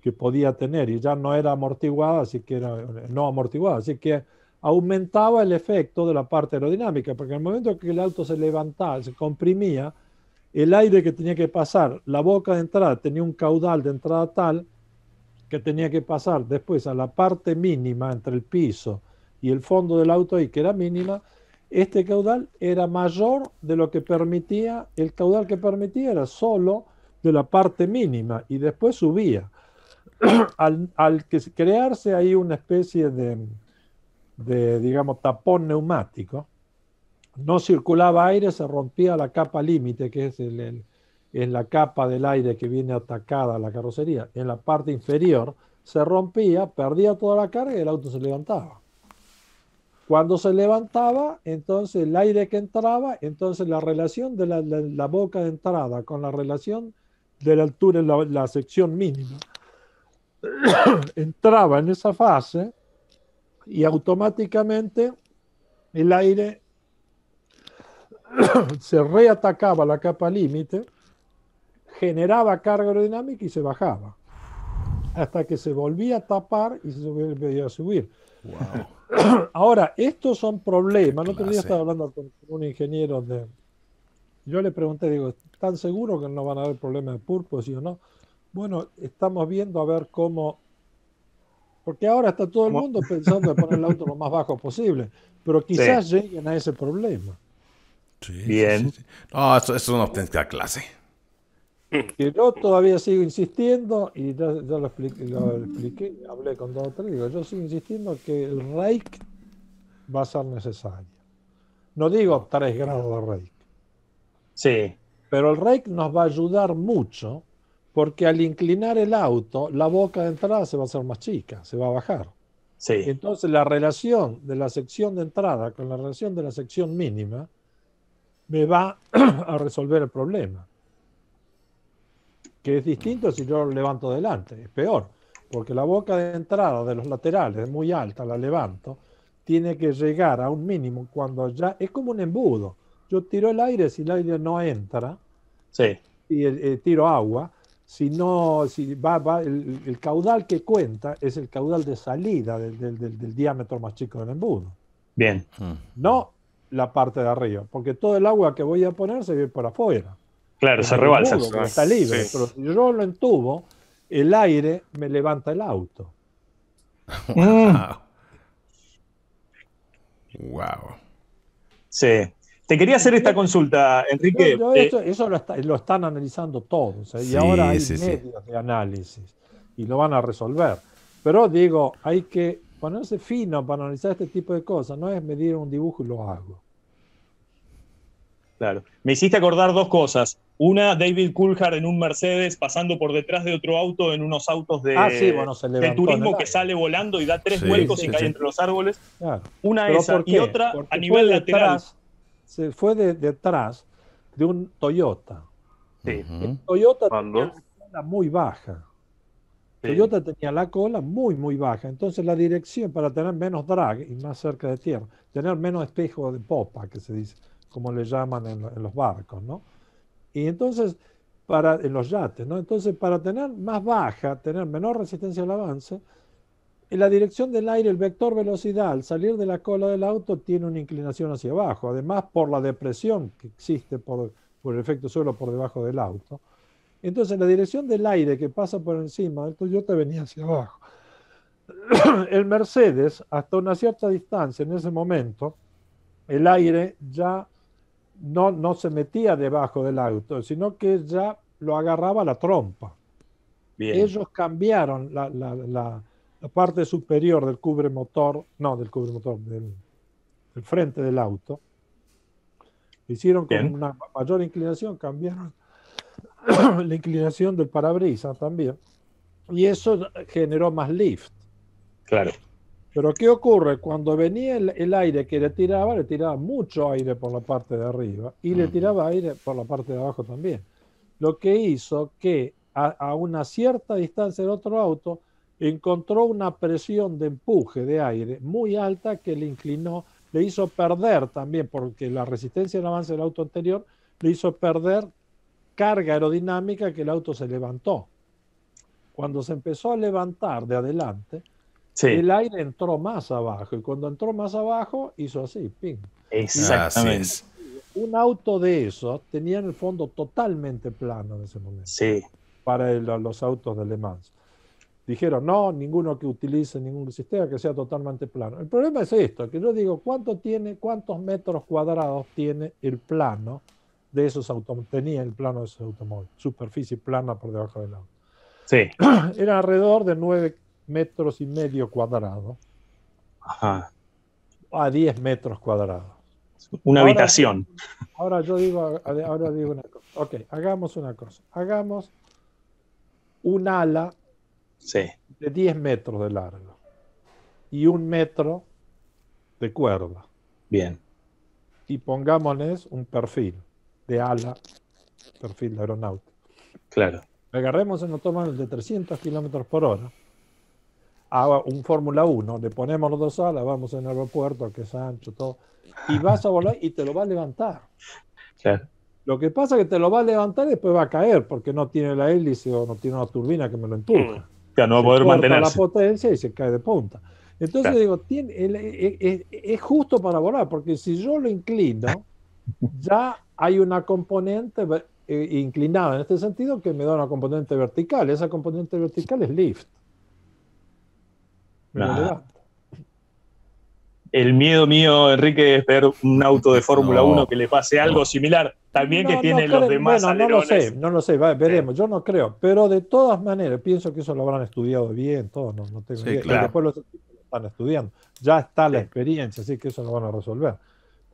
B: que podía tener y ya no era amortiguada, así que era no amortiguada, así que aumentaba el efecto de la parte aerodinámica, porque en el momento que el auto se levantaba, se comprimía, el aire que tenía que pasar, la boca de entrada tenía un caudal de entrada tal que tenía que pasar después a la parte mínima entre el piso y el fondo del auto ahí, que era mínima. Este caudal era mayor de lo que permitía, el caudal que permitía era solo de la parte mínima y después subía. Al que crearse ahí una especie de, digamos, tapón neumático, no circulaba aire, se rompía la capa límite, que es en la capa del aire que viene atacada a la carrocería. En la parte inferior se rompía, perdía toda la carga y el auto se levantaba. Cuando se levantaba, entonces el aire que entraba, entonces la relación de la boca de entrada con la relación de la altura en la sección mínima entraba en esa fase y automáticamente el aire se reatacaba la capa límite, generaba carga aerodinámica y se bajaba hasta que se volvía a tapar y se volvía a subir.
C: Wow.
B: Ahora, estos son problemas. El otro día estaba hablando con un ingeniero yo le pregunté, digo, ¿están seguros que no van a haber problemas de pulpo, sí o no? Bueno, estamos viendo a ver cómo, porque ahora está todo el mundo pensando en poner el auto lo más bajo posible, pero quizás lleguen a ese problema.
C: Sí,
A: bien.
C: sí. No, eso es una auténtica clase.
B: Que yo todavía sigo insistiendo, y ya lo expliqué, hablé con dos o tres, digo, yo sigo insistiendo que el rake va a ser necesario. No digo 3 grados de rake.
A: Sí.
B: Pero el rake nos va a ayudar mucho, porque al inclinar el auto, la boca de entrada se va a hacer más chica, se va a bajar.
A: Sí.
B: Entonces la relación de la sección de entrada con la relación de la sección mínima me va a resolver el problema. Que es distinto si yo lo levanto delante, es peor, porque la boca de entrada de los laterales es muy alta, la levanto, tiene que llegar a un mínimo cuando ya es como un embudo. Yo tiro el aire, si el aire no entra,
A: Sí.
B: y tiro agua, si va el caudal que cuenta es el caudal de salida del diámetro más chico del embudo.
A: Bien.
B: No la parte de arriba, porque todo el agua que voy a poner se viene por afuera.
A: Claro, se rebalsa.
B: Está libre, pero si yo lo entubo, el aire me levanta el auto.
C: Wow. Wow.
A: Sí. Te quería hacer esta consulta, Enrique.
B: Eso lo están analizando todos, y ahora hay medios de análisis y lo van a resolver. Pero digo, hay que ponerse fino para analizar este tipo de cosas, no es medir un dibujo y lo hago.
A: Claro. Me hiciste acordar dos cosas. Una, David Coulthard en un Mercedes pasando por detrás de otro auto en unos autos de turismo que sale volando y da 3 vuelcos y cae entre los árboles.
B: Claro.
A: Una esa y otra a nivel lateral.
B: Se fue detrás de un Toyota.
A: Sí.
B: El Toyota tenía la cola muy baja. Sí. Toyota tenía la cola muy, muy baja. Entonces la dirección, para tener menos drag y más cerca de tierra, tener menos espejo de popa, que se dice, como le llaman en los barcos, ¿no? Y entonces, en los yates, ¿no? Entonces, para tener más baja, tener menor resistencia al avance, en la dirección del aire, el vector velocidad, al salir de la cola del auto, tiene una inclinación hacia abajo. Además, por la depresión que existe por el efecto suelo por debajo del auto. Entonces, la dirección del aire que pasa por encima del Toyota venía hacia abajo. El Mercedes, hasta una cierta distancia en ese momento, el aire ya no se metía debajo del auto, sino que ya lo agarraba la trompa.
A: Bien.
B: Ellos cambiaron la parte superior del cubremotor, no del cubremotor, del frente del auto. Lo hicieron con
A: Bien.
B: una mayor inclinación, cambiaron la inclinación del parabrisas también. Y eso generó más lift.
A: Claro.
B: Pero ¿qué ocurre? Cuando venía el aire que le tiraba mucho aire por la parte de arriba y le tiraba aire por la parte de abajo también. Lo que hizo que a una cierta distancia del otro auto encontró una presión de empuje de aire muy alta que le inclinó, le hizo perder también, porque la resistencia del avance del auto anterior le hizo perder carga aerodinámica, que el auto se levantó. Cuando se empezó a levantar de adelante,
A: Sí,
B: el aire entró más abajo, y cuando entró más abajo hizo así, ping.
C: Así
A: exactamente.
C: es.
B: Un auto de esos tenía en el fondo totalmente plano en ese momento
A: Sí,
B: para los autos de Le Mans. Dijeron, no, ninguno que utilice ningún sistema que sea totalmente plano. El problema es esto, que yo digo, ¿cuántos metros cuadrados tiene el plano de esos automóviles? Tenía el plano de esos automóviles, superficie plana por debajo del auto.
A: sí.
B: Era alrededor de 9,5 metros cuadrados
A: Ajá.
B: a 10 metros cuadrados.
A: Una habitación.
B: Ahora yo digo una cosa. Ok, hagamos una cosa. Hagamos un ala
A: Sí,
B: de 10 metros de largo y 1 metro de cuerda.
A: bien.
B: Y pongámosles un perfil de ala, perfil de aeronáutico.
A: Claro.
B: Agarremos en automóvil de 300 kilómetros por hora a un Fórmula 1, le ponemos los dos alas, vamos en el aeropuerto, que es ancho, todo, y vas a volar y te lo va a levantar.
A: Claro.
B: Lo que pasa es que te lo va a levantar y después va a caer porque no tiene la hélice o no tiene una turbina que me lo empuja.
A: Claro, no va a
B: Se
A: poder
B: corta
A: mantenerse.
B: la potencia y se cae de punta. Entonces
A: Claro.
B: digo, es justo para volar, porque si yo lo inclino, ya hay una componente inclinada en este sentido que me da una componente vertical. Esa componente vertical es lift. Me lo
A: Nada.
B: levanta.
A: El miedo mío, Enrique, es ver un auto de Fórmula 1 que le pase algo
C: No.
A: similar. También que
B: No,
A: tiene
B: no
A: los
B: creo,
A: demás
B: bueno,
A: alerones.
B: no lo sé, veremos, yo no creo, pero de todas maneras pienso que eso lo habrán estudiado bien, todo, no tengo
C: Sí,
B: idea, y
C: claro.
B: después los equipos lo están estudiando, ya está la
A: Sí.
B: experiencia, así que eso lo van a resolver.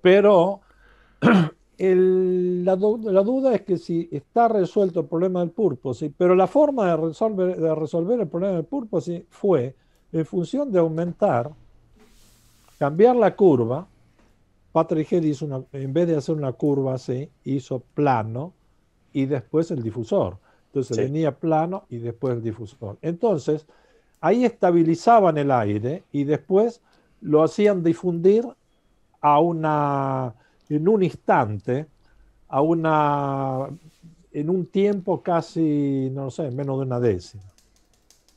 B: Pero la duda es que si está resuelto el problema del purpose, pero la forma de resolver el problema del purpose fue en función de cambiar la curva. Patrick Head hizo en vez de hacer una curva así, hizo plano y después el difusor. Entonces
A: Sí.
B: venía plano y después el difusor. Entonces, ahí estabilizaban el aire y después lo hacían difundir en un instante, en un tiempo casi, no sé, menos de una décima.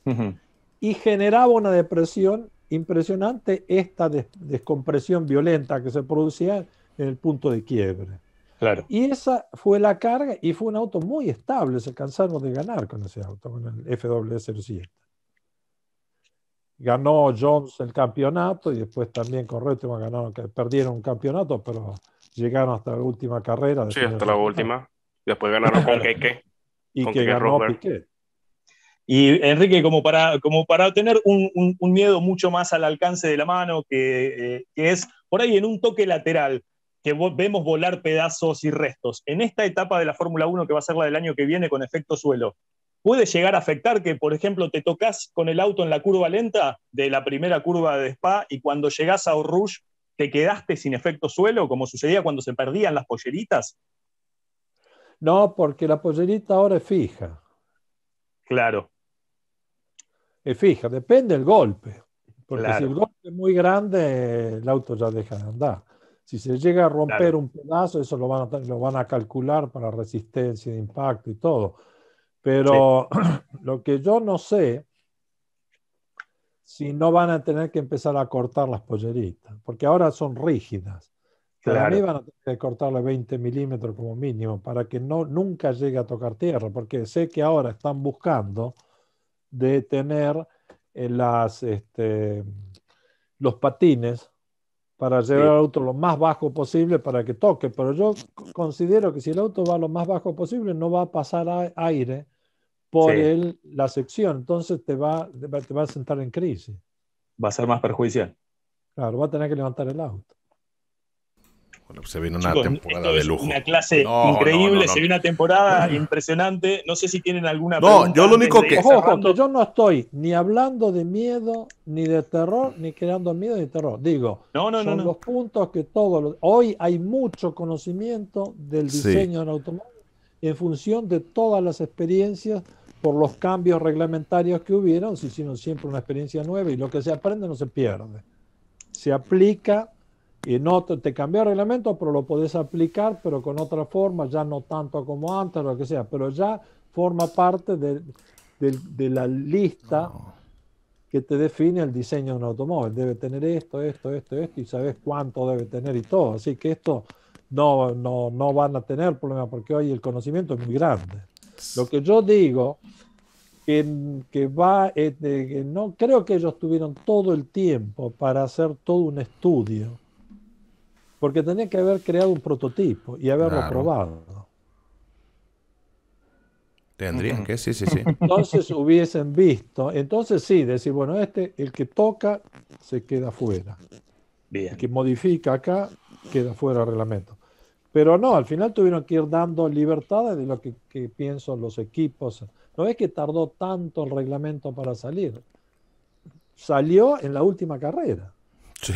A: Ujú.
B: Y generaba una depresión impresionante, esta descompresión violenta que se producía en el punto de quiebre.
A: Claro.
B: Y esa fue la carga y fue un auto muy estable. Se cansaron de ganar con ese auto, con el FW07. Ganó Jones el campeonato y después también con Reutemann ganaron, perdieron un campeonato, pero llegaron hasta la última carrera.
D: Sí, hasta la última. Después ganaron con
A: Claro.
D: Keke.
B: Y
D: con
B: que
D: Keke
B: ganó
D: Rosberg.
B: Piquet.
A: Y Enrique, como para tener un miedo mucho más al alcance de la mano, que es por ahí en un toque lateral, que vemos volar pedazos y restos. En esta etapa de la Fórmula 1, que va a ser la del año que viene con efecto suelo, ¿puede llegar a afectar que, por ejemplo, te tocas con el auto en la curva lenta de la primera curva de Spa y cuando llegás a Eau Rouge te quedaste sin efecto suelo, como sucedía cuando se perdían las polleritas?
B: No, porque la pollerita ahora es fija.
A: Claro,
B: Es fija, depende del golpe. Porque si el
A: claro,
B: golpe es muy grande, el auto ya deja de andar. Si se llega a romper
A: claro.
B: un pedazo, eso lo van a calcular para resistencia de impacto y todo. Pero lo que yo no sé, si no van a tener que empezar a cortar las polleritas, porque ahora son rígidas. Para mí
A: Claro.
B: van a tener que cortarle 20 milímetros como mínimo para que nunca llegue a tocar tierra, porque sé que ahora están buscando de tener los patines para llevar el auto lo más bajo posible para que toque. Pero yo considero que si el auto va lo más bajo posible, no va a pasar aire por la sección. Entonces te va a sentar en crisis.
A: Va a ser más perjudicial.
B: Claro, va a tener que levantar el auto.
C: Bueno, pues se viene una
A: Chicos,
C: temporada de lujo.
A: Una clase increíble, se viene una temporada impresionante. No sé si tienen alguna pregunta.
C: Yo lo único que...
B: Ojo, que yo no estoy ni hablando de miedo, ni de terror, ni creando miedo ni terror. Digo, son los puntos que hoy hay mucho conocimiento del diseño del automóvil en función de todas las experiencias por los cambios reglamentarios que hubieron. Se hicieron siempre una experiencia nueva y lo que se aprende no se pierde. Se aplica. Y no te cambió el reglamento, pero lo podés aplicar, pero con otra forma, ya no tanto como antes, lo que sea, pero ya forma parte de la lista que te define el diseño de un automóvil. Debe tener esto, y sabes cuánto debe tener y todo. Así que esto no van a tener problema, porque hoy el conocimiento es muy grande. Lo que yo digo, que no creo que ellos tuvieron todo el tiempo para hacer todo un estudio. Porque tenía que haber creado un prototipo y haberlo probado.
C: Tendrían que, sí.
B: Entonces hubiesen visto, entonces sí, decir, bueno, el que toca se queda fuera.
A: Bien.
B: El que modifica acá queda fuera del reglamento. Pero no, al final tuvieron que ir dando libertades de lo que pienso los equipos. No es que tardó tanto el reglamento para salir. Salió en la última carrera.
C: Sí.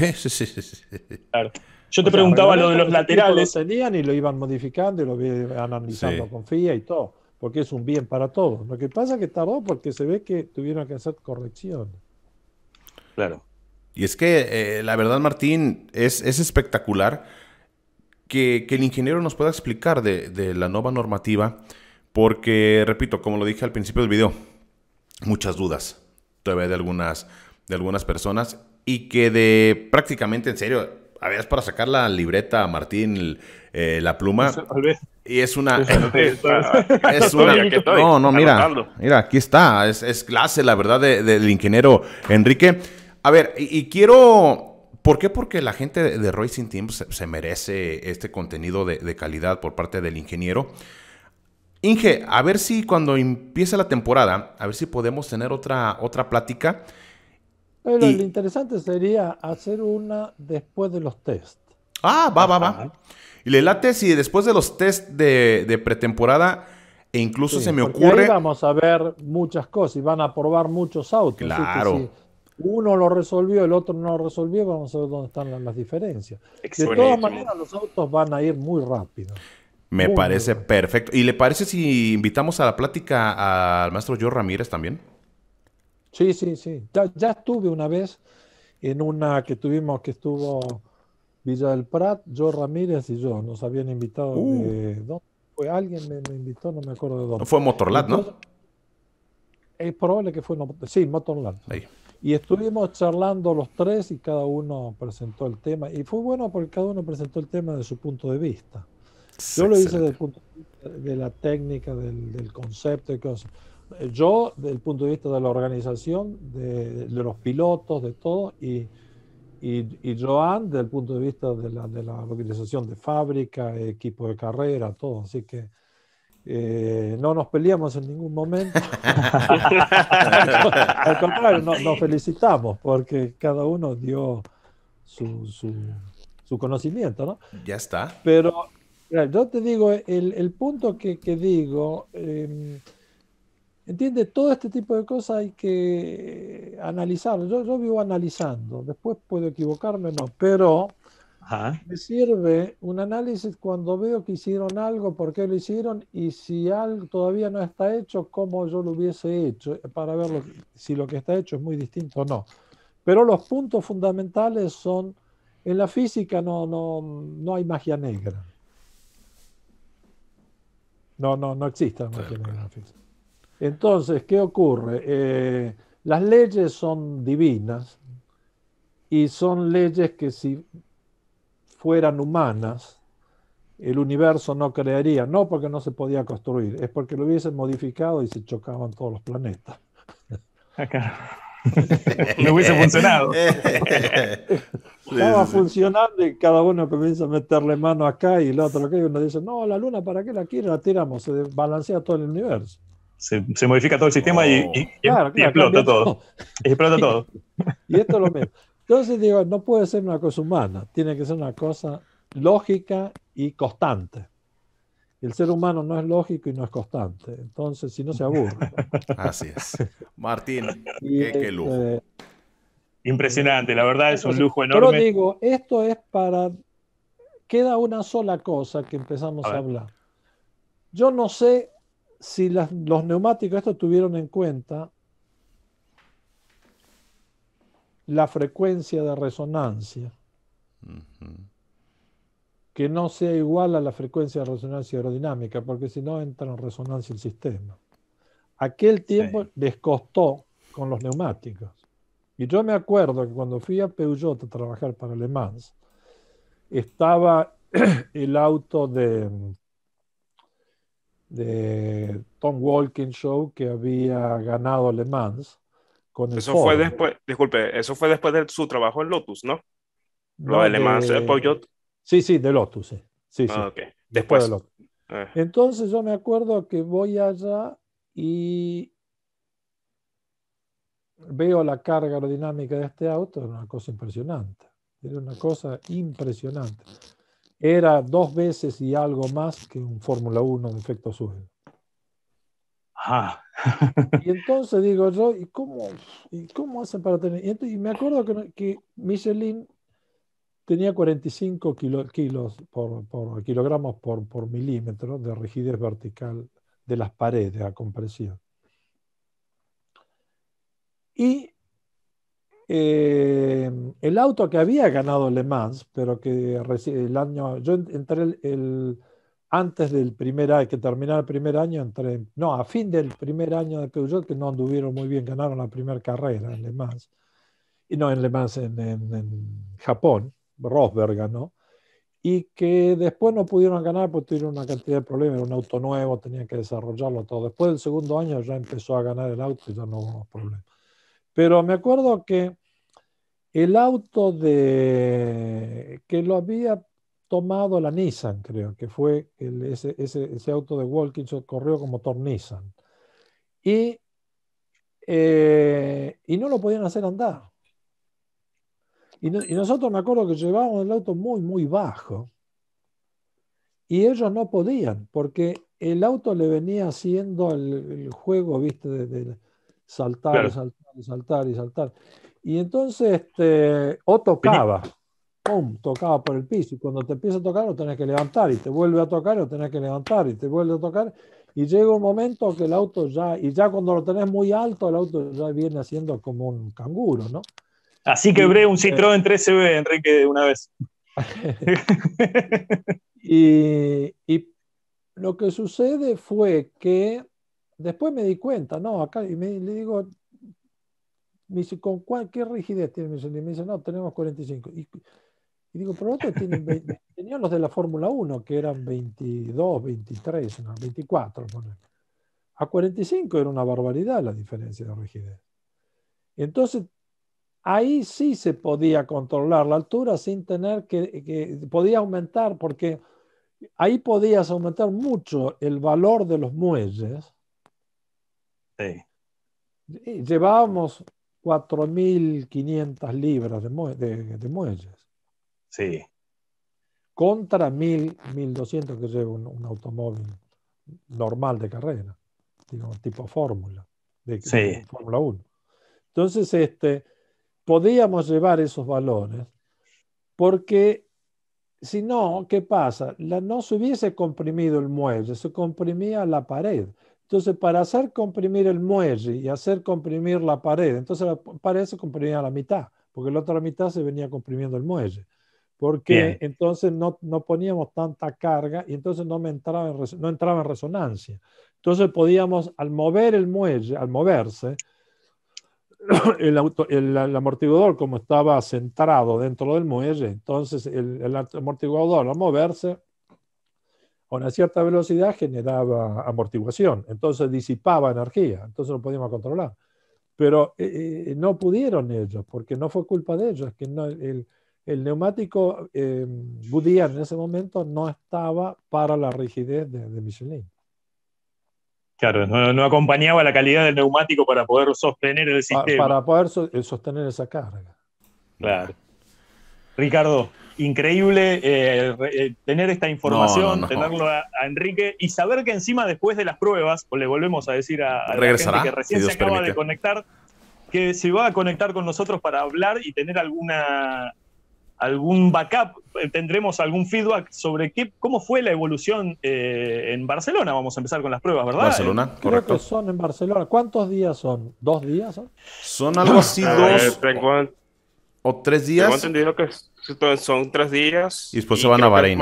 A: Claro. Yo te preguntaba lo de los laterales.
B: Lo tenían y lo iban modificando y lo iban analizando con FIA y todo, porque es un bien para todos. Lo que pasa es que tardó porque se ve que tuvieron que hacer correcciones.
A: Claro.
C: Y es que la verdad, Martín, es espectacular que el ingeniero nos pueda explicar de la nueva normativa, porque, repito, como lo dije al principio del video, muchas dudas todavía de algunas personas, y que prácticamente, en serio, a ver, es para sacar la libreta, Martín, la pluma. Y es una... mira, aquí está. Es clase, la verdad, del ingeniero Enrique. A ver, y quiero... ¿Por qué? Porque la gente de Racing Team se merece este contenido de calidad por parte del ingeniero. Inge, a ver si cuando empiece la temporada, a ver si podemos tener otra plática.
B: Pero lo interesante sería hacer una después de los test.
C: Va. Y le late si después de los test de pretemporada, e incluso se me ocurre...
B: Ahí vamos a ver muchas cosas y van a probar muchos autos.
C: Claro.
B: Así que si uno lo resolvió, el otro no lo resolvió, vamos a ver dónde están las diferencias. De todas maneras, los autos van a ir muy rápido.
C: Me parece perfecto. ¿Y le parece si invitamos a la plática al maestro Joe Ramírez también?
B: Sí. Ya estuve una vez en una que tuvimos, que estuvo Villa del Prat, Joe Ramírez y yo. Nos habían invitado de... ¿Dónde fue? Alguien me invitó, no me acuerdo de dónde.
C: Fue Motorland, ¿no?
B: Es probable que fue... Sí, Motorland.
C: Ahí.
B: Y estuvimos charlando los tres y cada uno presentó el tema. Y fue bueno porque cada uno presentó el tema de su punto de vista. Yo lo hice desde el punto de vista de la técnica, del concepto y cosas. Yo, desde el punto de vista de la organización, de los pilotos, de todo, y Joan, desde el punto de vista de la organización de fábrica, equipo de carrera, todo. Así que no nos peleamos en ningún momento. Al contrario, nos felicitamos porque cada uno dio su conocimiento, ¿no?
C: Ya está.
B: Pero yo te digo, el punto que digo... ¿entiendes? Todo este tipo de cosas hay que analizarlo. Yo vivo analizando. Después puedo equivocarme, no. Pero me sirve un análisis cuando veo que hicieron algo, por qué lo hicieron, y si algo todavía no está hecho, cómo yo lo hubiese hecho, para ver si lo que está hecho es muy distinto o no. Pero los puntos fundamentales son, en la física no hay magia negra. No existe la magia negra en la física. Entonces, ¿qué ocurre? Las leyes son divinas y son leyes que si fueran humanas, el universo no crearía, no porque no se podía construir, es porque lo hubiesen modificado y se chocaban todos los planetas.
A: No hubiese funcionado.
B: Estaba
C: sí.
B: funcionando y cada uno comienza a meterle mano acá y el otro acá y uno dice, no, la luna, ¿para qué la quiere? La tiramos, se balancea todo el universo.
A: Se modifica todo el sistema
C: Oh,
B: Claro,
A: y
B: claro,
A: explota
B: cambia
A: todo.
B: todo.
A: Y explota todo.
B: Y esto es lo mismo. Entonces digo, no puede ser una cosa humana, tiene que ser una cosa lógica y constante. El ser humano no es lógico y no es constante, entonces si no se aburre, ¿no?
C: así es. Martín,
B: Y
C: qué lujo.
A: Impresionante, la verdad es un
B: entonces,
A: lujo
B: pero
A: enorme.
B: digo, esto es para, queda una sola cosa que
A: A
B: empezamos a
A: ver,
B: hablar. Yo no sé si los neumáticos estos tuvieron en cuenta la frecuencia de resonancia, que no sea igual a la frecuencia de resonancia aerodinámica, porque si no entra en resonancia el sistema. Aquel tiempo
A: sí.
B: les costó con los neumáticos. Y yo me acuerdo que cuando fui a Peugeot a trabajar para Le Mans, estaba el auto de Tom Walkinshaw que había ganado Le Mans con el
D: Eso fue
B: Ford.
D: después, disculpe, eso fue después de su trabajo en Lotus, ¿no? Lo
B: No
D: de Le Mans
B: de...
D: Peugeot.
B: Sí, sí, de Lotus, sí. Sí,
D: Ah,
B: sí.
D: ok.
B: Después de
D: Después.
B: Lotus.
D: Eh,
B: Entonces yo me acuerdo que voy allá y veo la carga aerodinámica de este auto, era una cosa impresionante. Era una cosa impresionante. Era 2 veces y algo más que un Fórmula 1 de efecto suelo.
A: Ah.
B: Y entonces digo yo, y cómo hacen para tener? Y me acuerdo que Michelin tenía 45 kilos por kilogramos por milímetro de rigidez vertical de las paredes a compresión. Y el auto que había ganado Le Mans, pero que el año, yo entré antes del primer año, que terminara el primer año, entré, no, a fin del primer año de Peugeot, que no anduvieron muy bien, ganaron la primera carrera en Le Mans, y no en Le Mans, en Japón, Rosberg ganó, y que después no pudieron ganar porque tuvieron una cantidad de problemas, era un auto nuevo, tenían que desarrollarlo todo. Después del segundo año ya empezó a ganar el auto y ya no hubo problemas. Pero me acuerdo que el auto que lo había tomado la Nissan, creo que fue ese auto de Walkinshaw, corrió como motor Nissan. Y no lo podían hacer andar. Y nosotros me acuerdo que llevábamos el auto muy, muy bajo. Y ellos no podían, porque el auto le venía haciendo el juego, ¿viste? De saltar y
A: Claro.
B: saltar y saltar y saltar. Y entonces, o
A: Venía-
B: tocaba, ¡pum! Tocaba por el piso. Y cuando te empieza a tocar, lo tenés que levantar. Y te vuelve a tocar, lo tenés que levantar. Y te vuelve a tocar. Y llega un momento que el auto y ya cuando lo tenés muy alto, el auto ya viene haciendo como un canguro, ¿no?
A: Así
B: Y,
A: quebré un Citroën 3CB, Enrique, de una vez.
B: y lo que sucede fue que después me di cuenta, no, acá, le digo, me dice, ¿qué rigidez tiene? Y me dice, no, tenemos 45. Y digo, pero otros tienen 20, tenían los de la Fórmula 1, que eran 22, 23, no, 24. Ponele. A 45 era una barbaridad la diferencia de rigidez. Entonces, ahí sí se podía controlar la altura sin tener que podía aumentar, porque ahí podías aumentar mucho el valor de los muelles.
A: Sí,
B: Y llevábamos 4.500 libras de muelles
A: sí,
B: contra 1.200 que lleva un automóvil normal de carrera, digamos, tipo Fórmula,
A: sí.
B: de Fórmula 1. Entonces, podíamos llevar esos valores porque si no, ¿qué pasa? No se hubiese comprimido el muelle, se comprimía la pared. Entonces, para hacer comprimir el muelle y hacer comprimir la pared, entonces la pared se comprimía a la mitad, porque la otra mitad se venía comprimiendo el muelle. Porque
A: Bien,
B: entonces no poníamos tanta carga y entonces no entraba en resonancia. Entonces podíamos, al mover el muelle, al moverse, el amortiguador, como estaba centrado dentro del muelle, entonces el amortiguador al moverse a una cierta velocidad generaba amortiguación, entonces disipaba energía, entonces lo podíamos controlar. Pero no pudieron ellos, porque no fue culpa de ellos, es que El neumático Goodyear en ese momento no estaba para la rigidez de Michelin.
A: Claro, no acompañaba la calidad del neumático para poder sostener el sistema.
B: Para poder sostener esa carga.
A: Claro. Ricardo, increíble tener esta información, tenerlo a Enrique y saber que encima después de las pruebas, o le volvemos a decir a la gente que recién se acaba de conectar, que se va a conectar con nosotros para hablar y tener algún backup, tendremos algún feedback sobre cómo fue la evolución en Barcelona. Vamos a empezar con las pruebas, ¿verdad?
C: Barcelona, correcto.
B: Creo que son en Barcelona. ¿Cuántos días son? ¿2 días?
C: Son algo así, 2 o 3 días.
D: Tengo entendido que son 3 días.
C: Y después se van a Bahrein.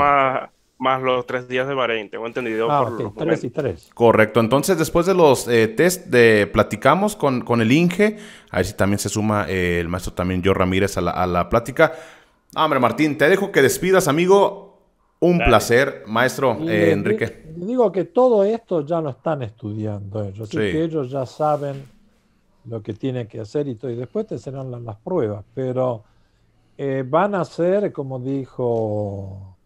D: Más los 3 días de Bahrein, tengo entendido.
B: Por 3 y 3.
C: Correcto. Entonces, después de los test, platicamos con el Inge. A ver si también se suma el maestro también, Joe Ramírez, a la plática. Hombre, Martín, te dejo que despidas, amigo. Un placer, maestro Enrique.
B: Digo que todo esto ya lo están estudiando ellos. Así que ellos ya saben lo que tienen que hacer y todo. Y después te serán las pruebas. Pero van a ser, como dijo...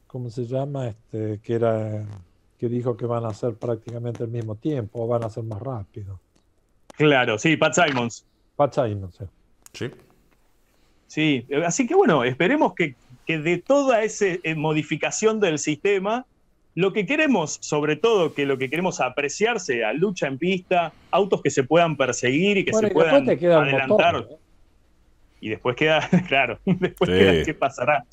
B: ¿Cómo se llama? Que dijo que van a ser prácticamente al mismo tiempo o van a ser más rápido.
A: Claro, sí, Pat Simons.
B: Pat Simons,
C: sí.
A: Sí, así que bueno, esperemos que de toda esa modificación del sistema, lo que queremos, sobre todo, que lo que queremos apreciar sea lucha en pista, autos que se puedan perseguir y que se puedan adelantar.
B: Motor,
A: Y después queda, claro, queda qué pasará.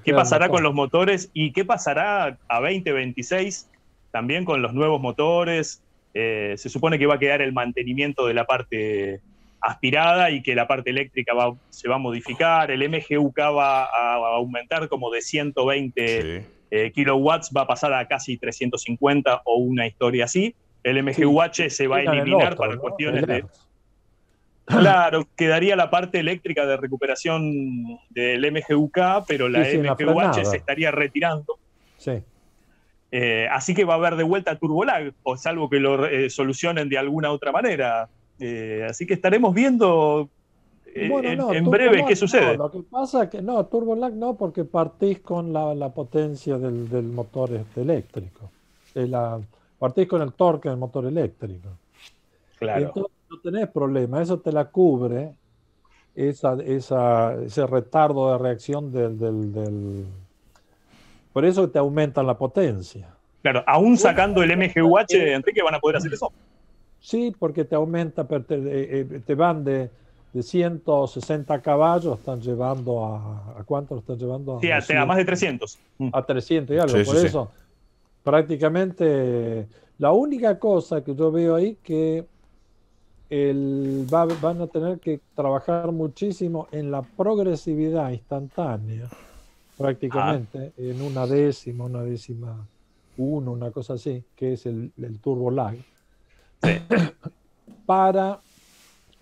A: ¿Qué pasará con los motores y qué pasará a 2026 también con los nuevos motores? Se supone que va a quedar el mantenimiento de la parte aspirada y que la parte eléctrica se va a modificar. El MGUK va a aumentar como de 120 kilowatts, va a pasar a casi 350 o una historia así. El MGUH se va a eliminar para cuestiones de... Claro, quedaría la parte eléctrica de recuperación del MGUK, pero la MGUH se estaría retirando.
B: Sí.
A: Así que va a haber de vuelta turbolag, o salvo que lo solucionen de alguna otra manera. Así que estaremos viendo en breve qué sucede.
B: Lo que pasa es que no, turbolag no, porque partís con la potencia del motor eléctrico. Partís con el torque del motor eléctrico.
A: Claro.
B: Entonces, no tenés problema, eso te la cubre ese retardo de reacción por eso te aumentan la potencia.
A: Claro, aún sacando el MGUH, Enrique, ¿van a poder hacer eso?
B: Sí, porque te aumenta, te van de 160 caballos, están llevando ¿a cuánto lo están llevando?
A: Sí, a más de 300.
B: A 300 y algo, por eso prácticamente la única cosa que yo veo ahí que van a tener que trabajar muchísimo en la progresividad instantánea, prácticamente, en una décima uno, una cosa así, que es el turbo lag, para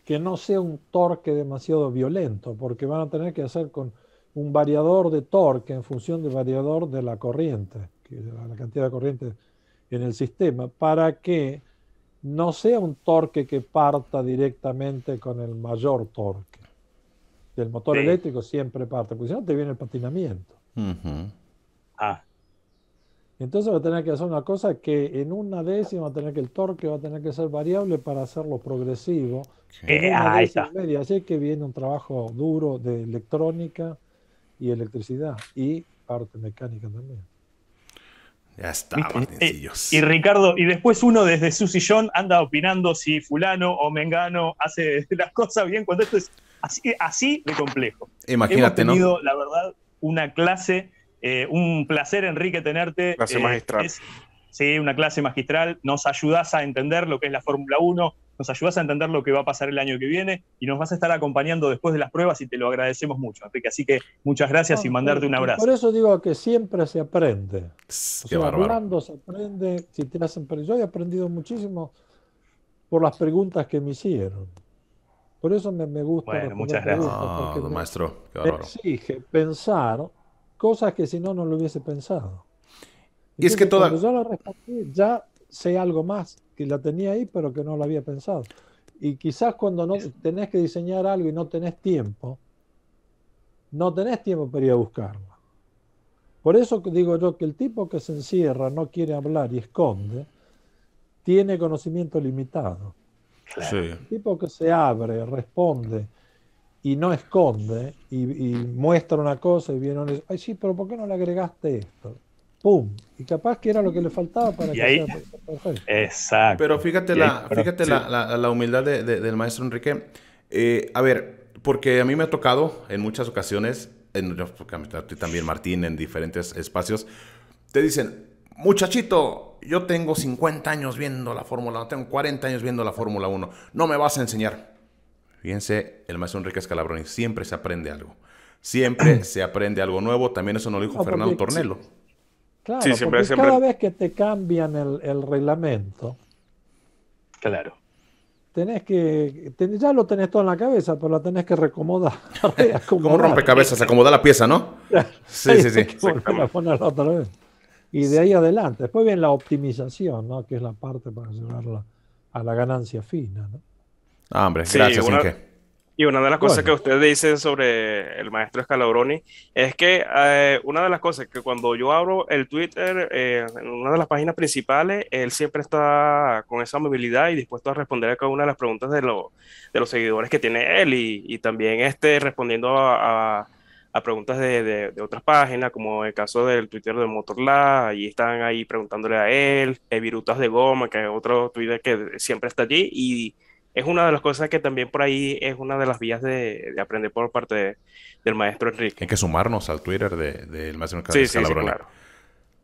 B: que no sea un torque demasiado violento, porque van a tener que hacer con un variador de torque en función del variador de la corriente, la cantidad de corriente en el sistema, para que no sea un torque que parta directamente con el mayor torque. El motor eléctrico siempre parte, porque si no te viene el patinamiento. Entonces va a tener que hacer una cosa que en una décima va a tener que el torque va a tener que ser variable para hacerlo progresivo. En una décima y media. Así que viene un trabajo duro de electrónica y electricidad y parte mecánica también.
C: Ya está, Martincillos.
A: Y Ricardo, y después uno desde su sillón anda opinando si fulano o mengano hace las cosas bien, cuando esto es así de complejo.
C: Imagínate,
A: hemos tenido, la verdad, una clase, un placer, Enrique, tenerte.
D: Clase magistral.
A: Sí, una clase magistral. Nos ayudás a entender lo que es la Fórmula 1, nos ayudás a entender lo que va a pasar el año que viene y nos vas a estar acompañando después de las pruebas y te lo agradecemos mucho, Enrique. Así que muchas gracias y mandarte un abrazo.
B: Por eso digo que siempre se aprende.
C: Bárbaro.
B: Hablando se aprende, si te hacen yo he aprendido muchísimo por las preguntas que me hicieron. Por eso me gusta.
A: Bueno, muchas gracias.
C: Maestro, qué
B: me exige pensar cosas que si no lo hubiese pensado. Entonces,
C: y es que
B: cuando yo la respondí, ya sé algo más que la tenía ahí, pero que no la había pensado. Y quizás cuando no tenés que diseñar algo y no tenés tiempo, no tenés tiempo para ir a buscarla. Por eso digo yo que el tipo que se encierra, no quiere hablar y esconde, tiene conocimiento limitado.
C: Sí.
B: El tipo que se abre, responde y no esconde y muestra una cosa y viene uno y dice, ay sí, pero ¿por qué no le agregaste esto? ¡Pum! Y capaz que era lo que le faltaba para que sea perfecto.
A: Exacto.
C: Pero fíjate la humildad del maestro Enrique. A ver, porque a mí me ha tocado en muchas ocasiones, porque a ti también, Martín, en diferentes espacios, te dicen, muchachito, yo tengo 50 años viendo la Fórmula 1, tengo 40 años viendo la Fórmula 1, no me vas a enseñar. Fíjense, el maestro Enrique Scalabroni, siempre se aprende algo. Siempre se aprende algo nuevo. También eso nos lo dijo Fernando Tornello.
B: Claro,
D: Sí,
B: porque cada vez que te cambian el reglamento,
A: claro,
B: ya lo tenés todo en la cabeza, pero lo tenés que recomodar.
C: Como un rompecabezas, acomodar la pieza, ¿no? Sí.
B: A ponerla otra vez. Y de ahí adelante. Después viene la optimización, ¿no? Que es la parte para llevarla a la ganancia fina, ¿no?
C: Ah, hombre, gracias, Inge.
D: Y una de las cosas que ustedes dicen sobre el maestro Scalabroni es que una de las cosas que cuando yo abro el Twitter, en una de las páginas principales, él siempre está con esa movilidad y dispuesto a responder a cada una de las preguntas de los seguidores que tiene él y también respondiendo a preguntas de otras páginas, como el caso del Twitter de Motorla, y están ahí preguntándole a él, Virutas de Goma, que es otro Twitter que siempre está allí, y es una de las cosas que también por ahí es una de las vías de aprender por parte del maestro Enrique.
C: Hay que sumarnos al Twitter del maestro
D: Scalabroni.
C: Sí, claro.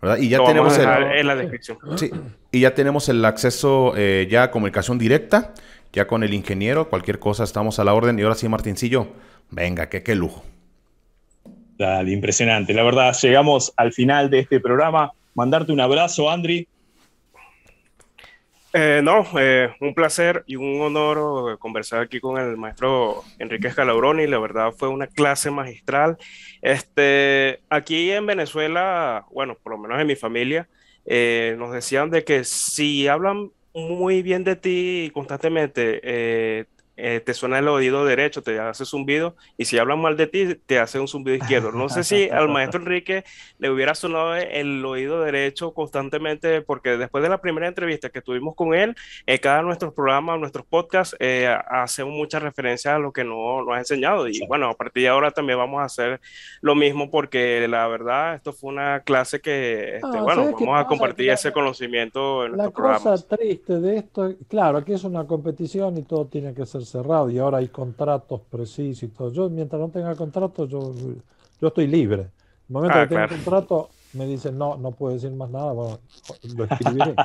D: ¿Verdad? Y ya lo tenemos vamos a dejar en la descripción.
C: Sí, y ya tenemos el acceso, ya comunicación directa, ya con el ingeniero, cualquier cosa estamos a la orden. Y ahora sí, Martincillo, venga, qué lujo.
A: Dale, impresionante. La verdad, llegamos al final de este programa. Mandarte un abrazo, Andri.
D: Un placer y un honor conversar aquí con el maestro Enrique Scalabroni. La verdad fue una clase magistral. Aquí en Venezuela, bueno, por lo menos en mi familia, nos decían de que si hablan muy bien de ti constantemente, te suena el oído derecho, te hace zumbido, y si hablan mal de ti, te hace un zumbido izquierdo. No sé si al maestro Enrique le hubiera sonado el oído derecho constantemente, porque después de la primera entrevista que tuvimos con él, cada nuestros programas, nuestros podcasts, hacemos mucha referencia a lo que nos ha enseñado. Y bueno, a partir de ahora también vamos a hacer lo mismo, porque la verdad, esto fue una clase que, vamos a compartir ese conocimiento en nuestros programas.
B: La cosa triste de esto, claro, aquí es una competición y todo tiene que ser cerrado y ahora hay contratos precisos y todo. Yo mientras no tenga contrato, yo estoy libre. El momento que tenga contrato, me dicen no puedo decir más nada, bueno, lo escribiré.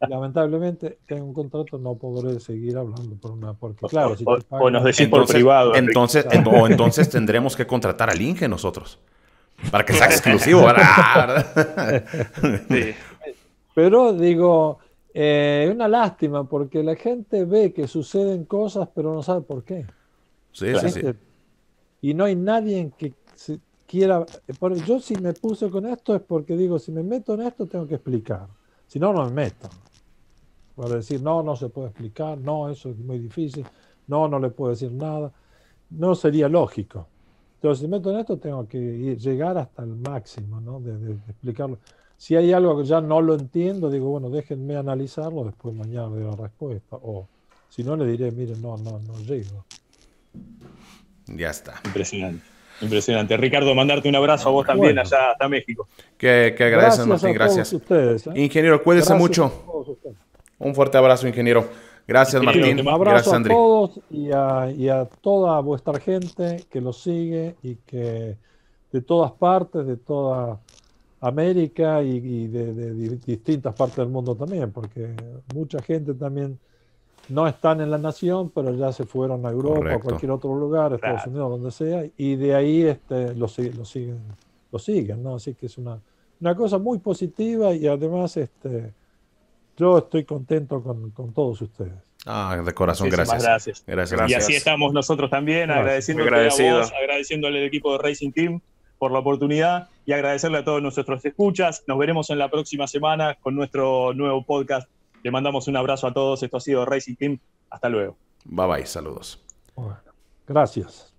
B: Lamentablemente, tengo un contrato, no podré seguir hablando porque claro, si te pagan,
A: o nos decís por privado.
C: Entonces tendremos que contratar al Inge nosotros para que sea exclusivo, ¿verdad?
D: Sí.
B: Pero digo, es una lástima porque la gente ve que suceden cosas pero no sabe por qué.
C: Sí.
B: Y no hay nadie que quiera. Yo si me puse con esto es porque digo, si me meto en esto tengo que explicar. Si no, no me meto. Para decir, no se puede explicar, no, eso es muy difícil, no le puedo decir nada. No sería lógico. Entonces, si me meto en esto tengo que llegar hasta el máximo, ¿no? de explicarlo. Si hay algo que ya no lo entiendo, digo, bueno, déjenme analizarlo, después mañana le doy la respuesta. O si no, le diré, miren, no llego.
C: Ya está.
A: Impresionante. Ricardo, mandarte un abrazo a vos también allá hasta México.
C: Que agradecen, Martín, gracias.
B: Ustedes,
C: Ingeniero, cuídese mucho. Un fuerte abrazo, ingeniero. Gracias, Martín.
B: Un abrazo a todos y a toda vuestra gente que los sigue y que de todas partes, de toda América y de distintas partes del mundo también, porque mucha gente también no están en la nación, pero ya se fueron a Europa,
C: correcto,
B: a cualquier otro lugar, Estados Unidos, donde sea, y de ahí lo siguen, ¿no? Así que es una cosa muy positiva y además yo estoy contento con todos ustedes.
C: De corazón, gracias.
A: Y así estamos nosotros también, agradeciéndote a vos, agradeciéndole al equipo de Racing Team por la oportunidad y agradecerle a todos nuestros escuchas. Nos veremos en la próxima semana con nuestro nuevo podcast. Le mandamos un abrazo a todos. Esto ha sido Racing Team. Hasta luego.
C: Bye bye, saludos.
B: Bueno, gracias.